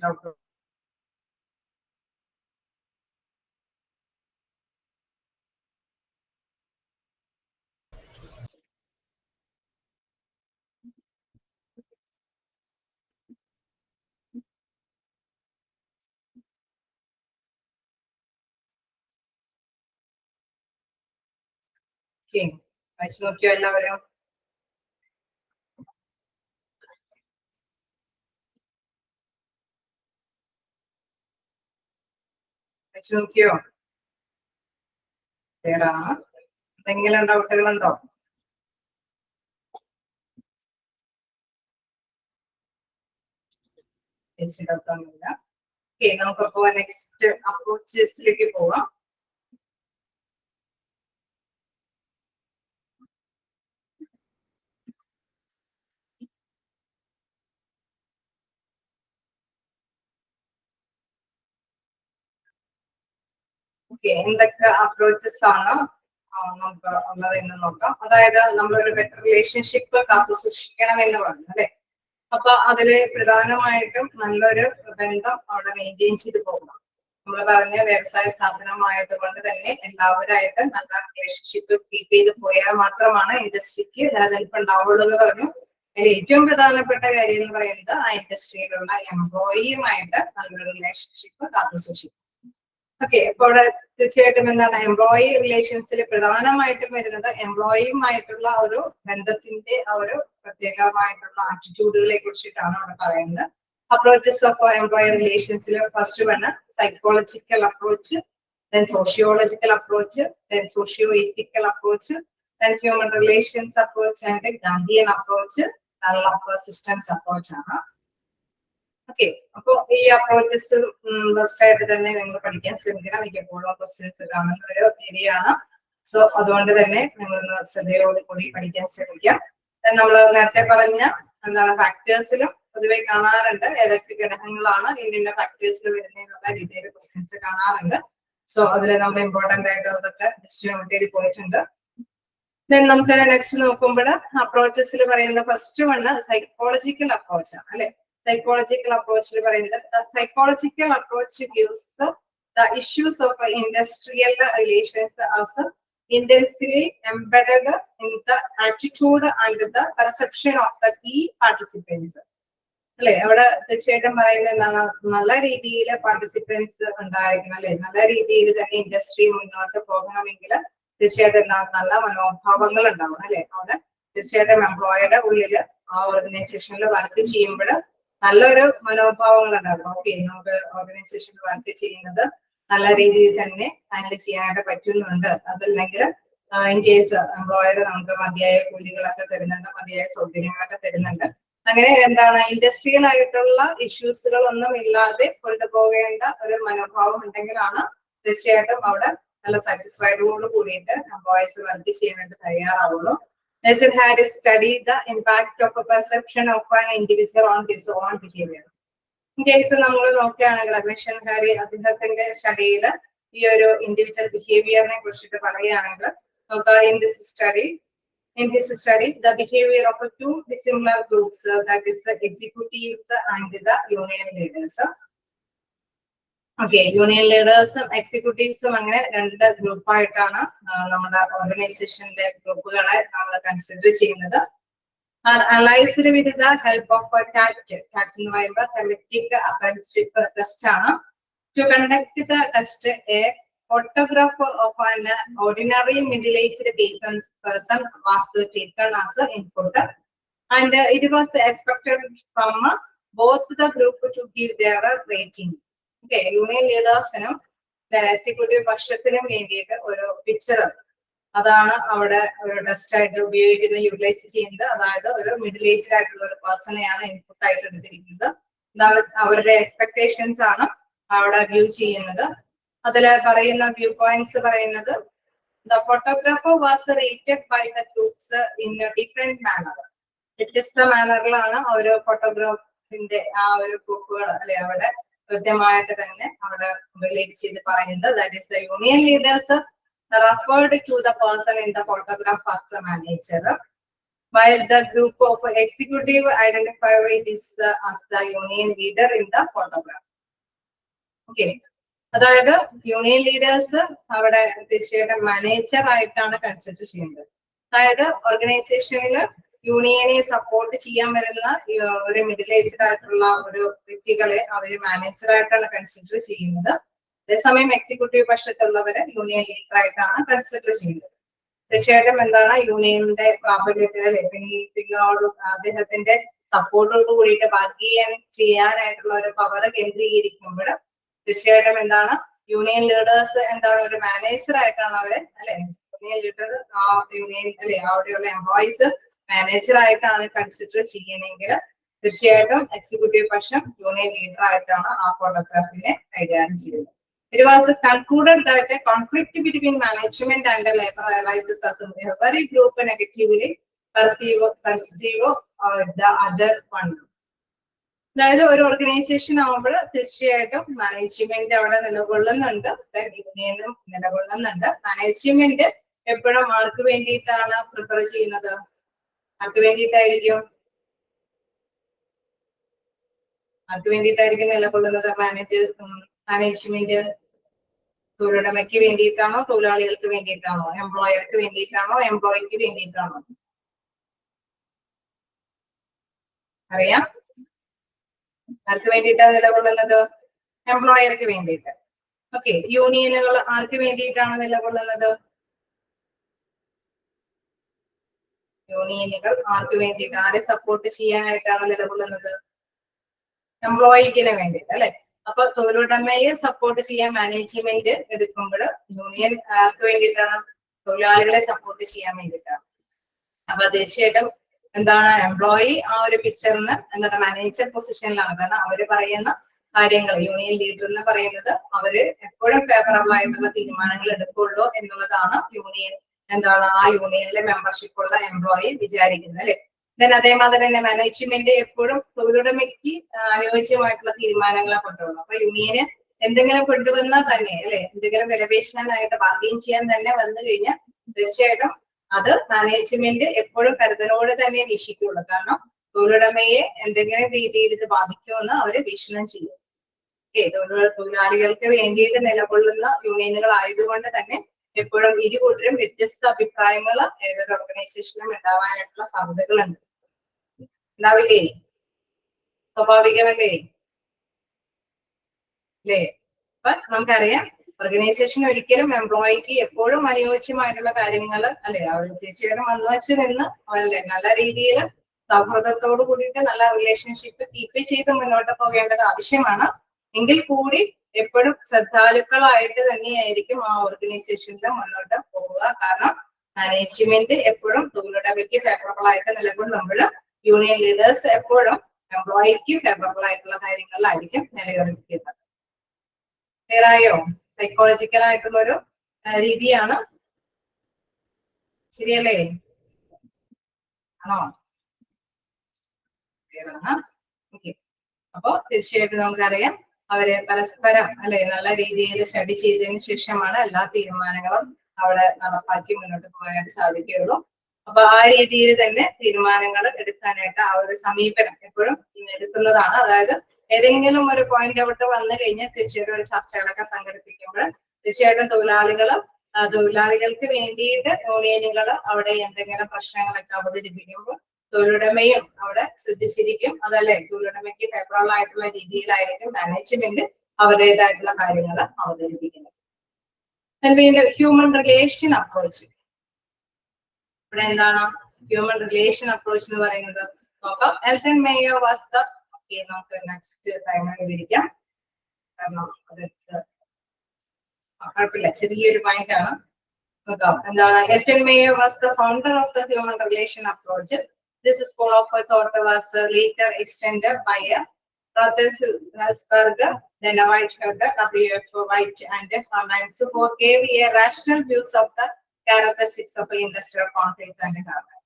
ഡൗട്ട് ഓക്കെ, വായിച്ചു നോക്കിയോ എല്ലാവരും? വായിച്ചു നോക്കിയോ? ക്ലിയർ ആണ്? എന്തെങ്കിലും ഡൗട്ടുകളുണ്ടോ? ഡൗട്ടൊന്നുമില്ല. ഓക്കെ, നമുക്കപ്പോ നെക്സ്റ്റ് അപ്രോച്ചസിലേക്ക് പോവാം. ഓക്കെ, എന്തൊക്കെ അപ്രോച്ചസ് ആണ് നമുക്ക് ഉള്ളതെന്ന് നോക്കാം. അതായത് നമ്മളൊരു ബെറ്റർ റിലേഷൻഷിപ്പ് കാത്തു സൂക്ഷിക്കണം എന്ന് പറഞ്ഞു അല്ലെ. അപ്പൊ അതില് പ്രധാനമായിട്ടും നല്ലൊരു ബന്ധം അവിടെ മെയിൻറ്റെയിൻ ചെയ്ത് പോകണം. നമ്മൾ പറഞ്ഞ വ്യവസായ സ്ഥാപനമായത് കൊണ്ട് തന്നെ എല്ലാവരായിട്ട് നല്ല റിലേഷൻഷിപ്പ് കീപ്പ് ചെയ്ത് പോയാൽ മാത്രമാണ് ഇൻഡസ്ട്രിക്ക് നിലനിൽപ്പ് ഉണ്ടാവുള്ളൂ എന്ന് പറഞ്ഞു. അതിൽ ഏറ്റവും പ്രധാനപ്പെട്ട കാര്യം എന്ന് പറയുന്നത് ആ ഇൻഡസ്ട്രിയിലുള്ള എംപ്ലോയിയുമായിട്ട് നല്ലൊരു റിലേഷൻഷിപ്പ് കാത്തു സൂക്ഷിക്കും. ഓക്കെ, അപ്പൊ അവിടെ തീർച്ചയായിട്ടും എന്താണ് എംപ്ലോയി റിലേഷൻസിൽ പ്രധാനമായിട്ടും വരുന്നത് എംപ്ലോയിയുമായിട്ടുള്ള ഒരു ബന്ധത്തിന്റെ ആ ഒരു പ്രത്യേകമായിട്ടുള്ള ആറ്റിറ്റ്യൂഡുകളെ കുറിച്ചിട്ടാണ് അവിടെ പറയുന്നത്. അപ്രോച്ചസ് ഓഫ് എംപ്ലോയി റിലേഷൻസിൽ first one psychological approach, then sociological approach, then socio-ethical approach, then human relations approach and Gandhian approach, systems approach ആണ്. ഓക്കെ, അപ്പൊ ഈ അപ്രോച്ചസ് ഫസ്റ്റ് ആയിട്ട് തന്നെ നിങ്ങൾ പഠിക്കാൻ ശ്രമിക്കണം. മിക്കപ്പോഴും ക്വസ്റ്റ്യൻസ് കാണുന്ന ഒരു ഏരിയ ആണ്. സോ അതുകൊണ്ട് തന്നെ നിങ്ങൾ ശ്രദ്ധയോട് കൂടി പഠിക്കാൻ ശ്രമിക്കാം. നമ്മൾ നേരത്തെ പറഞ്ഞ എന്താണ് ഫാക്ടേഴ്സിലും പൊതുവെ കാണാറുണ്ട് ഏതൊക്കെ ഘടകങ്ങളാണ് ഇന്ന ഫാക്ടേഴ്സിൽ വരുന്നതെന്നുള്ള രീതിയിൽ ക്വസ്റ്റ്യൻസ് കാണാറുണ്ട്. സോ അതിൽ നമ്മൾ ഇമ്പോർട്ടന്റ് ആയിട്ട് അതൊക്കെ ജസ്റ്റ് നോട്ട് ചെയ്ത് പോയിട്ടുണ്ട്. ദെൻ നമുക്ക് നെക്സ്റ്റ് നോക്കുമ്പോൾ അപ്രോച്ചസിൽ പറയുന്ന ഫസ്റ്റ് വണ് സൈക്കോളജിക്കൽ അപ്രോച്ച് ആണ് അല്ലെ. Psychological approach psychological approach gives the issues of industrial relations as intensely embedded in the attitude and the perception of the key participants. അല്ലെ, അവിടെ തീർച്ചയായിട്ടും പറയുന്നത് എന്താണ്, നല്ല രീതിയിൽ പാർട്ടിസിപ്പൻസ് ഉണ്ടായിരിക്കണം അല്ലെ. നല്ല രീതിയിൽ തന്നെ ഇൻഡസ്ട്രി മുന്നോട്ട് പോകണമെങ്കിൽ തീർച്ചയായിട്ടും എന്താണ് നല്ല മനോഭാവങ്ങൾ ഉണ്ടാവണം അല്ലെ. അവിടെ തീർച്ചയായിട്ടും എംപ്ലോയിയുടെ ഉള്ളിൽ ആ ഓർഗനൈസേഷനിൽ വർക്ക് ചെയ്യുമ്പോൾ നല്ലൊരു മനോഭാവങ്ങൾ ഉണ്ടാകും. ഓക്കെ, നമുക്ക് ഓർഗനൈസേഷനിൽ വർക്ക് ചെയ്യുന്നത് നല്ല രീതിയിൽ തന്നെ ഹാൻഡിൽ ചെയ്യാനായിട്ട് പറ്റുന്നുണ്ട്. അതല്ലെങ്കിൽ ഇൻ കേസ് എംപ്ലോയർ നമുക്ക് മതിയായ കൂലികളൊക്കെ തരുന്നുണ്ട്, മതിയായ സൗകര്യങ്ങളൊക്കെ തരുന്നുണ്ട്. അങ്ങനെ എന്താണ് ഇൻഡസ്ട്രിയൽ ആയിട്ടുള്ള ഇഷ്യൂസുകൾ ഒന്നും ഇല്ലാതെ കൊണ്ടുപോകേണ്ട ഒരു മനോഭാവം ഉണ്ടെങ്കിലാണ് തീർച്ചയായിട്ടും അവിടെ നല്ല സാറ്റിസ്ഫൈഡോട് കൂടിയിട്ട് എംപ്ലോയീസ് വർക്ക് ചെയ്യാനായിട്ട് തയ്യാറാവുള്ളൂ. Nelson had studied the impact of a perception of an individual on his own behavior. In case നമ്മൾ നോക്കുകയാണെങ്കിൽ നെൽസൺ ഹാരി അദ്ദേഹത്തിന്റെ സ്റ്റഡിയിൽ ഈ ഒരു ഇൻഡിവിജ്വൽ ബിഹേവിയറിനെ കുറിച്ചിട്ട് പറയുകയാണെങ്കിൽ in his study the behavior of two dissimilar groups, that is the executives and the union leaders. Okay, union ലീഡേഴ്സും എക്സിക്യൂട്ടീവ്സും അങ്ങനെ രണ്ട് ഗ്രൂപ്പായിട്ടാണ് നമ്മുടെ ഓർഗനൈസേഷന്റെ ഗ്രൂപ്പുകളെ നമ്മൾ കൺസിഡർ ചെയ്യുന്നത്. Analysed with the help of TAT എന്ന് പറയുമ്പോൾ തെമറ്റിക് അപ്രന്റീസ്ഷിപ്പ് ടെസ്റ്റ് ആണ്. To conduct the test a photograph of an ordinary middle aged person was taken as input and it was expected from both the group to give their rating. Okay, union ലീഡേഴ്സിനും executive പക്ഷത്തിനും വേണ്ടിയിട്ട് ഒരു picture അതാണ് അവിടെ ഒരു test ആയിട്ട് ഉപയോഗിക്കുന്നത്, utilise ചെയ്യുന്നത്. അതായത് ഒരു മിഡിൽ ഏജ്ഡ് ആയിട്ടുള്ള ഒരു പേഴ്സണെയാണ് ഇൻപുട്ട് ആയിട്ട് എടുത്തിരിക്കുന്നത്. അവരുടെ എക്സ്പെക്ടേഷൻസ് ആണ് അവിടെ വ്യൂ ചെയ്യുന്നത്. അതിൽ പറയുന്ന വ്യൂ പോയിന്റ്സ് പറയുന്നത് the photographer was rated by the groups in a different manner. വ്യത്യസ്ത മാനറിലാണ് ഒരു ഫോട്ടോഗ്രാഫിന്റെ ആ ഒരു ഗ്രൂപ്പുകൾ അല്ലെ അവിടെ കൃത്യമായിട്ട് തന്നെ അവിടെ റിലേറ്റ് ചെയ്ത് പറയുന്നത്. That is the union leaders referred to the person in the photograph as the manager, while the group of executive identified this as the union leader in the photograph. Okay, അതായത് union leaders അവിടെ തീർച്ചയായിട്ടും manager ആയിട്ടാണ് consider ചെയ്യുന്നത്. അതായത് ഓർഗനൈസേഷനിൽ യൂണിയനെ support ചെയ്യാൻ വരുന്ന ഒരു മിഡിൽ ഏജ്ഡ് ആയിട്ടുള്ള ഒരു വ്യക്തികളെ അവര് മാനേജർ ആയിട്ടാണ് കൺസിഡർ ചെയ്യുന്നത്. അതേസമയം എക്സിക്യൂട്ടീവ് പക്ഷത്തുള്ളവരെ യൂണിയൻ ലീഡർ ആയിട്ടാണ് കൺസിഡർ ചെയ്യുന്നത്. തീർച്ചയായിട്ടും എന്താണ് യൂണിയന്റെ പ്രാബല്യത്തിൽ അല്ലെ പിന്നോട് അദ്ദേഹത്തിന്റെ സപ്പോർട്ടോട് കൂടിയിട്ട് ബാക്കി ചെയ്യാനായിട്ടുള്ള ഒരു പവർ കേന്ദ്രീകരിക്കുമ്പോൾ തീർച്ചയായിട്ടും എന്താണ് യൂണിയൻ ലീഡേഴ്സ് എന്താണ് ഒരു മാനേജർ ആയിട്ടാണ് അവരെ അല്ലെ യൂണിയൻ ലീഡർ ആ യൂണിയൻ അല്ലെ അവിടെയുള്ള എംപ്ലോയീസ് മാനേജർ ആയിട്ടാണ് കൺസിഡർ ചെയ്യണമെങ്കിൽ തീർച്ചയായിട്ടും എക്സിക്യൂട്ടീവ് പക്ഷം യൂണിയൻ ലീഡർ ആയിട്ടാണ് ആ ഫോട്ടോഗ്രാഫിനെ കൈകാര്യം ചെയ്യുന്നത്. It was concluded that a conflict between management and the labor arises as every group negatively perceive the other one. അതായത് ഒരു ഓർഗനൈസേഷൻ ആവുമ്പോൾ തീർച്ചയായിട്ടും മാനേജ്മെന്റ് അവിടെ നിലകൊള്ളുന്നുണ്ട്, യൂണിയനും നിലകൊള്ളുന്നുണ്ട്. മാനേജ്മെന്റ് എപ്പോഴും ആർക്ക് വേണ്ടിയിട്ടാണ് പ്രിപ്പയർ ചെയ്യുന്നത്? ആർക്ക് വേണ്ടിയിട്ടായിരിക്കും നിലകൊള്ളുന്നത്? മാനേജ്മെന്റ് തൊഴിലുടമയ്ക്ക് വേണ്ടിയിട്ടാണോ, തൊഴിലാളികൾക്ക് വേണ്ടിയിട്ടാണോ, എംപ്ലോയർക്ക് വേണ്ടിയിട്ടാണോ, എംപ്ലോയിക്ക് വേണ്ടിയിട്ടാണോ? അറിയാം, ആർക്ക് വേണ്ടിയിട്ടാണ് നിലകൊള്ളുന്നത്? എംപ്ലോയർക്ക് വേണ്ടിയിട്ട്. ഓക്കെ, യൂണിയനുകൾ ആർക്ക് വേണ്ടിയിട്ടാണ് നിലകൊള്ളുന്നത്? യൂണിയനുകൾ ആർക്ക് വേണ്ടിയിട്ട്, ആരെ സപ്പോർട്ട് ചെയ്യാനായിട്ടാണ് നിലകൊള്ളുന്നത്? എംപ്ലോയിക്കിന് വേണ്ടിയിട്ട് അല്ലെ. അപ്പൊ തൊഴിലുടമയെ സപ്പോർട്ട് ചെയ്യാൻ മാനേജ്മെന്റ് എടുക്കുമ്പോൾ യൂണിയൻ ആർക്ക് വേണ്ടിയിട്ടാണ്? തൊഴിലാളികളെ സപ്പോർട്ട് ചെയ്യാൻ വേണ്ടിയിട്ടാണ്. അപ്പൊ തീർച്ചയായിട്ടും എന്താണ് എംപ്ലോയി ആ ഒരു പിക്ചറിന് എന്താണ് മാനേജർ പൊസിഷനിലാണ്. കാരണം അവര് പറയുന്ന കാര്യങ്ങൾ യൂണിയൻ ലീഡർ എന്ന് പറയുന്നത് അവര് എപ്പോഴും ഫേവറബിൾ ആയിട്ടുള്ള തീരുമാനങ്ങൾ എടുക്കുള്ളൂ എന്നുള്ളതാണ് യൂണിയൻ എന്താണ് ആ യൂണിയനിലെ മെമ്പർഷിപ്പ് ഉള്ള എംപ്ലോയി വിചാരിക്കുന്നത് അല്ലെ. അതേമാതിരി തന്നെ മാനേജ്മെന്റ് എപ്പോഴും തൊഴിലുടമയ്ക്ക് അനുയോജ്യമായിട്ടുള്ള തീരുമാനങ്ങളെ കൊണ്ടുവരണം. അപ്പൊ യൂണിയന് എന്തെങ്കിലും കൊണ്ടുവന്നാൽ തന്നെ അല്ലെ, എന്തെങ്കിലും വിലപേശാനായിട്ട് ബാർഗെയിൻ ചെയ്യാൻ തന്നെ വന്നു കഴിഞ്ഞാൽ തീർച്ചയായിട്ടും അത് മാനേജ്മെന്റ് എപ്പോഴും കരുതലോട് തന്നെ വീക്ഷിക്കുള്ളൂ. കാരണം തൊഴിലുടമയെ എന്തെങ്കിലും രീതിയിൽ ഇത് ബാധിക്കുമെന്ന് അവര് വീക്ഷണം ചെയ്യും. തൊഴിലാളികൾക്ക് വേണ്ടിയിട്ട് നിലകൊള്ളുന്ന യൂണിയനുകൾ ആയതുകൊണ്ട് തന്നെ എപ്പോഴും ഇരുകൂട്ടരും വ്യത്യസ്ത അഭിപ്രായങ്ങൾ ഏതൊരു ഓർഗനൈസേഷനും ഉണ്ടാവാനായിട്ടുള്ള സാധ്യതകളുണ്ട്. ഉണ്ടാവില്ലേ? സ്വാഭാവികമല്ലേ അല്ലേ? അപ്പൊ നമുക്കറിയാം ഓർഗനൈസേഷൻ ഒരിക്കലും എംപ്ലോയിക്ക് എപ്പോഴും അനുയോജ്യമായിട്ടുള്ള കാര്യങ്ങൾ അല്ലെ അവർ തീർച്ചയായിട്ടും വന്നു വെച്ച് നിന്ന് അല്ലെ നല്ല രീതിയിൽ സൗഹൃദത്തോട് കൂടിയിട്ട് നല്ല റിലേഷൻഷിപ്പ് കീപ്പ് ചെയ്ത് മുന്നോട്ട് പോകേണ്ടത് ആവശ്യമാണ്. എങ്കിൽ കൂടി എപ്പോഴും ശ്രദ്ധാലുക്കളായിട്ട് തന്നെയായിരിക്കും ആ ഓർഗനൈസേഷനിൽ മുന്നോട്ട് പോവുക. കാരണം മാനേജ്മെന്റ് എപ്പോഴും തൊഴിലുടമയ്ക്ക് ഫേവറബിൾ ആയിട്ട് നിലകൊള്ളുമ്പോൾ യൂണിയൻ ലീഡേഴ്സ് എപ്പോഴും എംപ്ലോയിക്ക് ഫേവറബിൾ ആയിട്ടുള്ള കാര്യങ്ങളിലായിരിക്കും നിലനിർത്തുന്നത്. ക്ലിയറായോ? സൈക്കോളജിക്കൽ ആയിട്ടുള്ള ഒരു രീതിയാണ്. ശരിയല്ലേ? ആണോ? ഓക്കെ. അപ്പൊ തീർച്ചയായിട്ടും നമുക്കറിയാം അവരെ പരസ്പരം അല്ലെ നല്ല രീതിയിൽ സ്റ്റഡി ചെയ്തതിനു ശേഷമാണ് എല്ലാ തീരുമാനങ്ങളും അവിടെ നടപ്പാക്കി മുന്നോട്ട് പോകാനായിട്ട് സാധിക്കുകയുള്ളൂ. അപ്പൊ ആ രീതിയിൽ തന്നെ തീരുമാനങ്ങൾ എടുക്കാനായിട്ട് ആ ഒരു സമീപനം എപ്പോഴും എടുക്കുന്നതാണ്. അതായത് ഏതെങ്കിലും ഒരു പോയിന്റ് ഔട്ട് വന്നു കഴിഞ്ഞാൽ തീർച്ചയായിട്ടും ഒരു ചർച്ചകളൊക്കെ സംഘടിപ്പിക്കുമ്പോൾ തീർച്ചയായിട്ടും തൊഴിലാളികൾക്ക് വേണ്ടിയിട്ട് യൂണിയനുകൾ അവിടെ എന്തെങ്കിലും പ്രശ്നങ്ങളൊക്കെ അവതരിപ്പിക്കുമ്പോൾ തൊഴിലുടമയും അവിടെ ശ്രദ്ധിച്ചിരിക്കും. അതല്ലേ തൊഴിലുടമയ്ക്ക് ഫേവറബിൾ ആയിട്ടുള്ള രീതിയിലായിരിക്കും മാനേജ്മെന്റ് അവരുടേതായിട്ടുള്ള കാര്യങ്ങൾ അവതരിപ്പിക്കുന്നത്. വീണ്ടും ഹ്യൂമൻ റിലേഷൻ അപ്രോച്ച്. ഇവിടെ എന്താണ് ഹ്യൂമൻ റിലേഷൻ അപ്രോച്ച് എന്ന് പറയുന്നത്? നോക്കാം. എൽട്ടൺ മേയോ വാസ് ദ നമുക്ക് നെക്സ്റ്റ് ടൈമിൽ വിവരിക്കാം. കാരണം അത് കുഴപ്പമില്ല, ചെറിയൊരു പോയിന്റ് ആണ്. നോക്കാം എന്താണ്. Elton Mayo was the founder of the human relation approach. This school of thought was later extended by Roethlisberger, then Whitehead, W.F. White, and Hermans, who gave a rational views of the characteristics of industrial conflicts and harmony.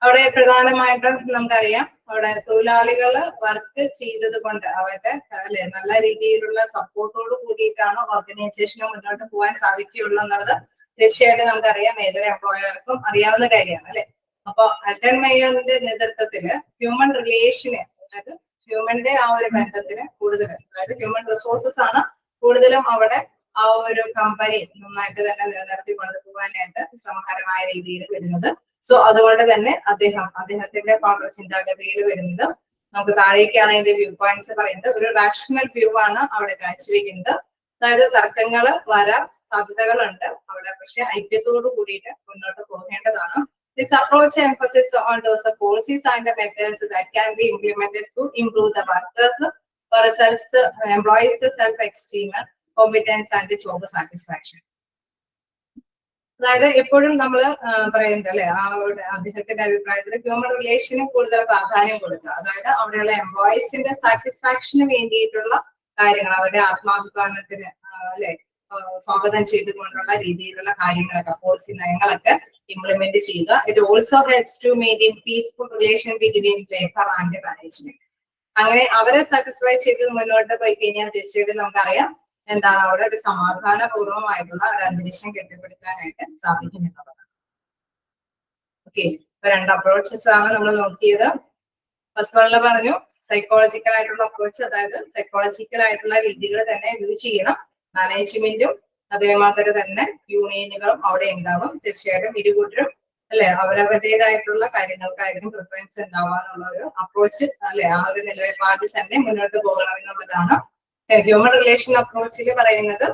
അവിടെ പ്രധാനമായിട്ടും നമുക്കറിയാം അവിടെ തൊഴിലാളികൾ work ചെയ്തത് കൊണ്ട് അവരുടെ അല്ലെ നല്ല രീതിയിലുള്ള സപ്പോർട്ടോട് കൂടിയിട്ടാണ് ഓർഗനൈസേഷന് മുന്നോട്ട് പോകാൻ സാധിക്കുകയുള്ളൂ എന്നുള്ളത് തീർച്ചയായിട്ടും നമുക്കറിയാം. ഏതൊരു എംപ്ലോയർക്കും അറിയാവുന്ന കാര്യമാണ് അല്ലെ. അപ്പൊ എൽട്ടൺ മേയോന്റെ നേതൃത്വത്തില് ഹ്യൂമൻ റിലേഷന്, അതായത് ഹ്യൂമന്റെ ആ ഒരു ബന്ധത്തിന് കൂടുതൽ, അതായത് ഹ്യൂമൻ റിസോഴ്സസ് ആണ് കൂടുതലും അവിടെ ആ ഒരു കമ്പനി നന്നായിട്ട് തന്നെ നിലനിർത്തി കൊണ്ടുപോകാനായിട്ട് ശ്രമകരമായ രീതിയിൽ വരുന്നത്. സോ അതുകൊണ്ട് തന്നെ അദ്ദേഹത്തിന്റെ ചിന്താഗതിയിൽ വരുന്നത് നമുക്ക് താഴേക്കാണ് അതിന്റെ വ്യൂ പോയിന്റ്സ് പറയുന്നത്. ഒരു റാഷണൽ വ്യൂ ആണ് അവിടെ കാഴ്ചവെക്കുന്നത്. അതായത് തർക്കങ്ങൾ വരാം, സാധ്യതകളുണ്ട് അവിടെ. പക്ഷെ ഐക്യത്തോടു കൂടിയിട്ട് മുന്നോട്ട് പോകേണ്ടതാണ്. This approach emphasizes on those policies and the methods that can be implemented to improve the workers or employees self-esteem, competence and job satisfaction. അതായത് എപ്പോഴും നമ്മൾ പറയുന്നത് അല്ലെ, അദ്ദേഹത്തിന്റെ അഭിപ്രായത്തിൽ ഹ്യൂമൻ റിലേഷന് കൂടുതൽ പ്രാധാന്യം കൊടുക്കുക. അതായത് അവിടെയുള്ള എംപ്ലോയീസിന്റെ സാറ്റിസ്ഫാക്ഷന് വേണ്ടിയിട്ടുള്ള കാര്യങ്ങൾ, അവരുടെ ആത്മാഭിമാനത്തിന് അല്ലെ സ്വാഗതം ചെയ്തുകൊണ്ടുള്ള രീതിയിലുള്ള കാര്യങ്ങളൊക്കെ, പോളിസി നയങ്ങളൊക്കെ ഇംപ്ലിമെന്റ് ചെയ്യുക. It also helps to maintain peaceful relation between labour and management. അങ്ങനെ അവരെ സാറ്റിസ്ഫൈ ചെയ്ത് മുന്നോട്ട് പോയി കഴിഞ്ഞാൽ തീർച്ചയായിട്ടും നമുക്കറിയാം എന്താണ് അവിടെ ഒരു സമാധാനപൂർവമായിട്ടുള്ള ഒരു അന്തരീക്ഷം കെട്ടിപ്പടുക്കാനായിട്ട് സാധിക്കും എന്നുള്ളതാണ്. ഓക്കെ, ഇപ്പൊ രണ്ട് അപ്രോച്ചസ് ആണ് നമ്മൾ നോക്കിയത്. ഫസ്റ്റ് വണ്ണില് പറഞ്ഞു സൈക്കോളജിക്കൽ ആയിട്ടുള്ള അപ്രോച്ച്, അതായത് സൈക്കോളജിക്കൽ ആയിട്ടുള്ള രീതികൾ തന്നെ യൂസ് ചെയ്യണം. മാനേജ്മെന്റും അതേമാതിരി തന്നെ യൂണിയനുകളും അവിടെ ഉണ്ടാവും. തീർച്ചയായിട്ടും ഇരുകൂട്ടരും അല്ലെ അവരവരുടേതായിട്ടുള്ള കാര്യങ്ങൾക്കായിരിക്കും പ്രിഫറൻസ് ഉണ്ടാവുക എന്നുള്ള ഒരു അപ്രോച്ച് അല്ലെ, ആ ഒരു നിലപാടിൽ തന്നെ മുന്നോട്ട് പോകണം എന്നുള്ളതാണ്. ഹ്യൂമൻ റിലേഷൻ അപ്രോച്ചിൽ പറയുന്നത്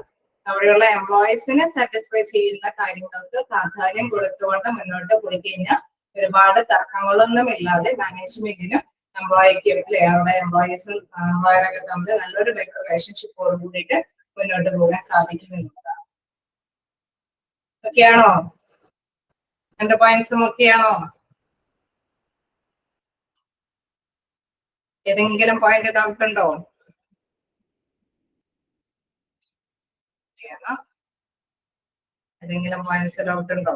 അവിടെയുള്ള എംപ്ലോയീസിനെ സാറ്റിസ്ഫൈ ചെയ്യുന്ന കാര്യങ്ങൾക്ക് പ്രാധാന്യം കൊടുത്തുകൊണ്ട് മുന്നോട്ട് പോയി കഴിഞ്ഞാൽ ഒരുപാട് തർക്കങ്ങളൊന്നും ഇല്ലാതെ മാനേജ്മെന്റിനും എംപ്ലോയിക്കും അല്ലെ അവിടെ എംപ്ലോയീസും എംപ്ലോയറൊക്കെ തമ്മിൽ നല്ലൊരു ബെറ്റർ റിലേഷൻഷിപ്പോട് കൂടിയിട്ട് മുന്നോട്ട് പോകാൻ സാധിക്കുമെന്നുള്ളതാണ്. ഓക്കെയാണോ? എന്റെ പോയിന്റ്സും ഓക്കെയാണോ? ഏതെങ്കിലും പോയിന്റ് ഡൗട്ട് ഉണ്ടോ? ഏതെങ്കിലും പോയിന്റ്സ് ഡൗട്ട് ഉണ്ടോ?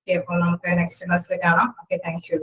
അപ്പോൾ നമുക്ക് നെക്സ്റ്റ് ക്ലാസ്സിൽ കാണാം. Okay, thank you.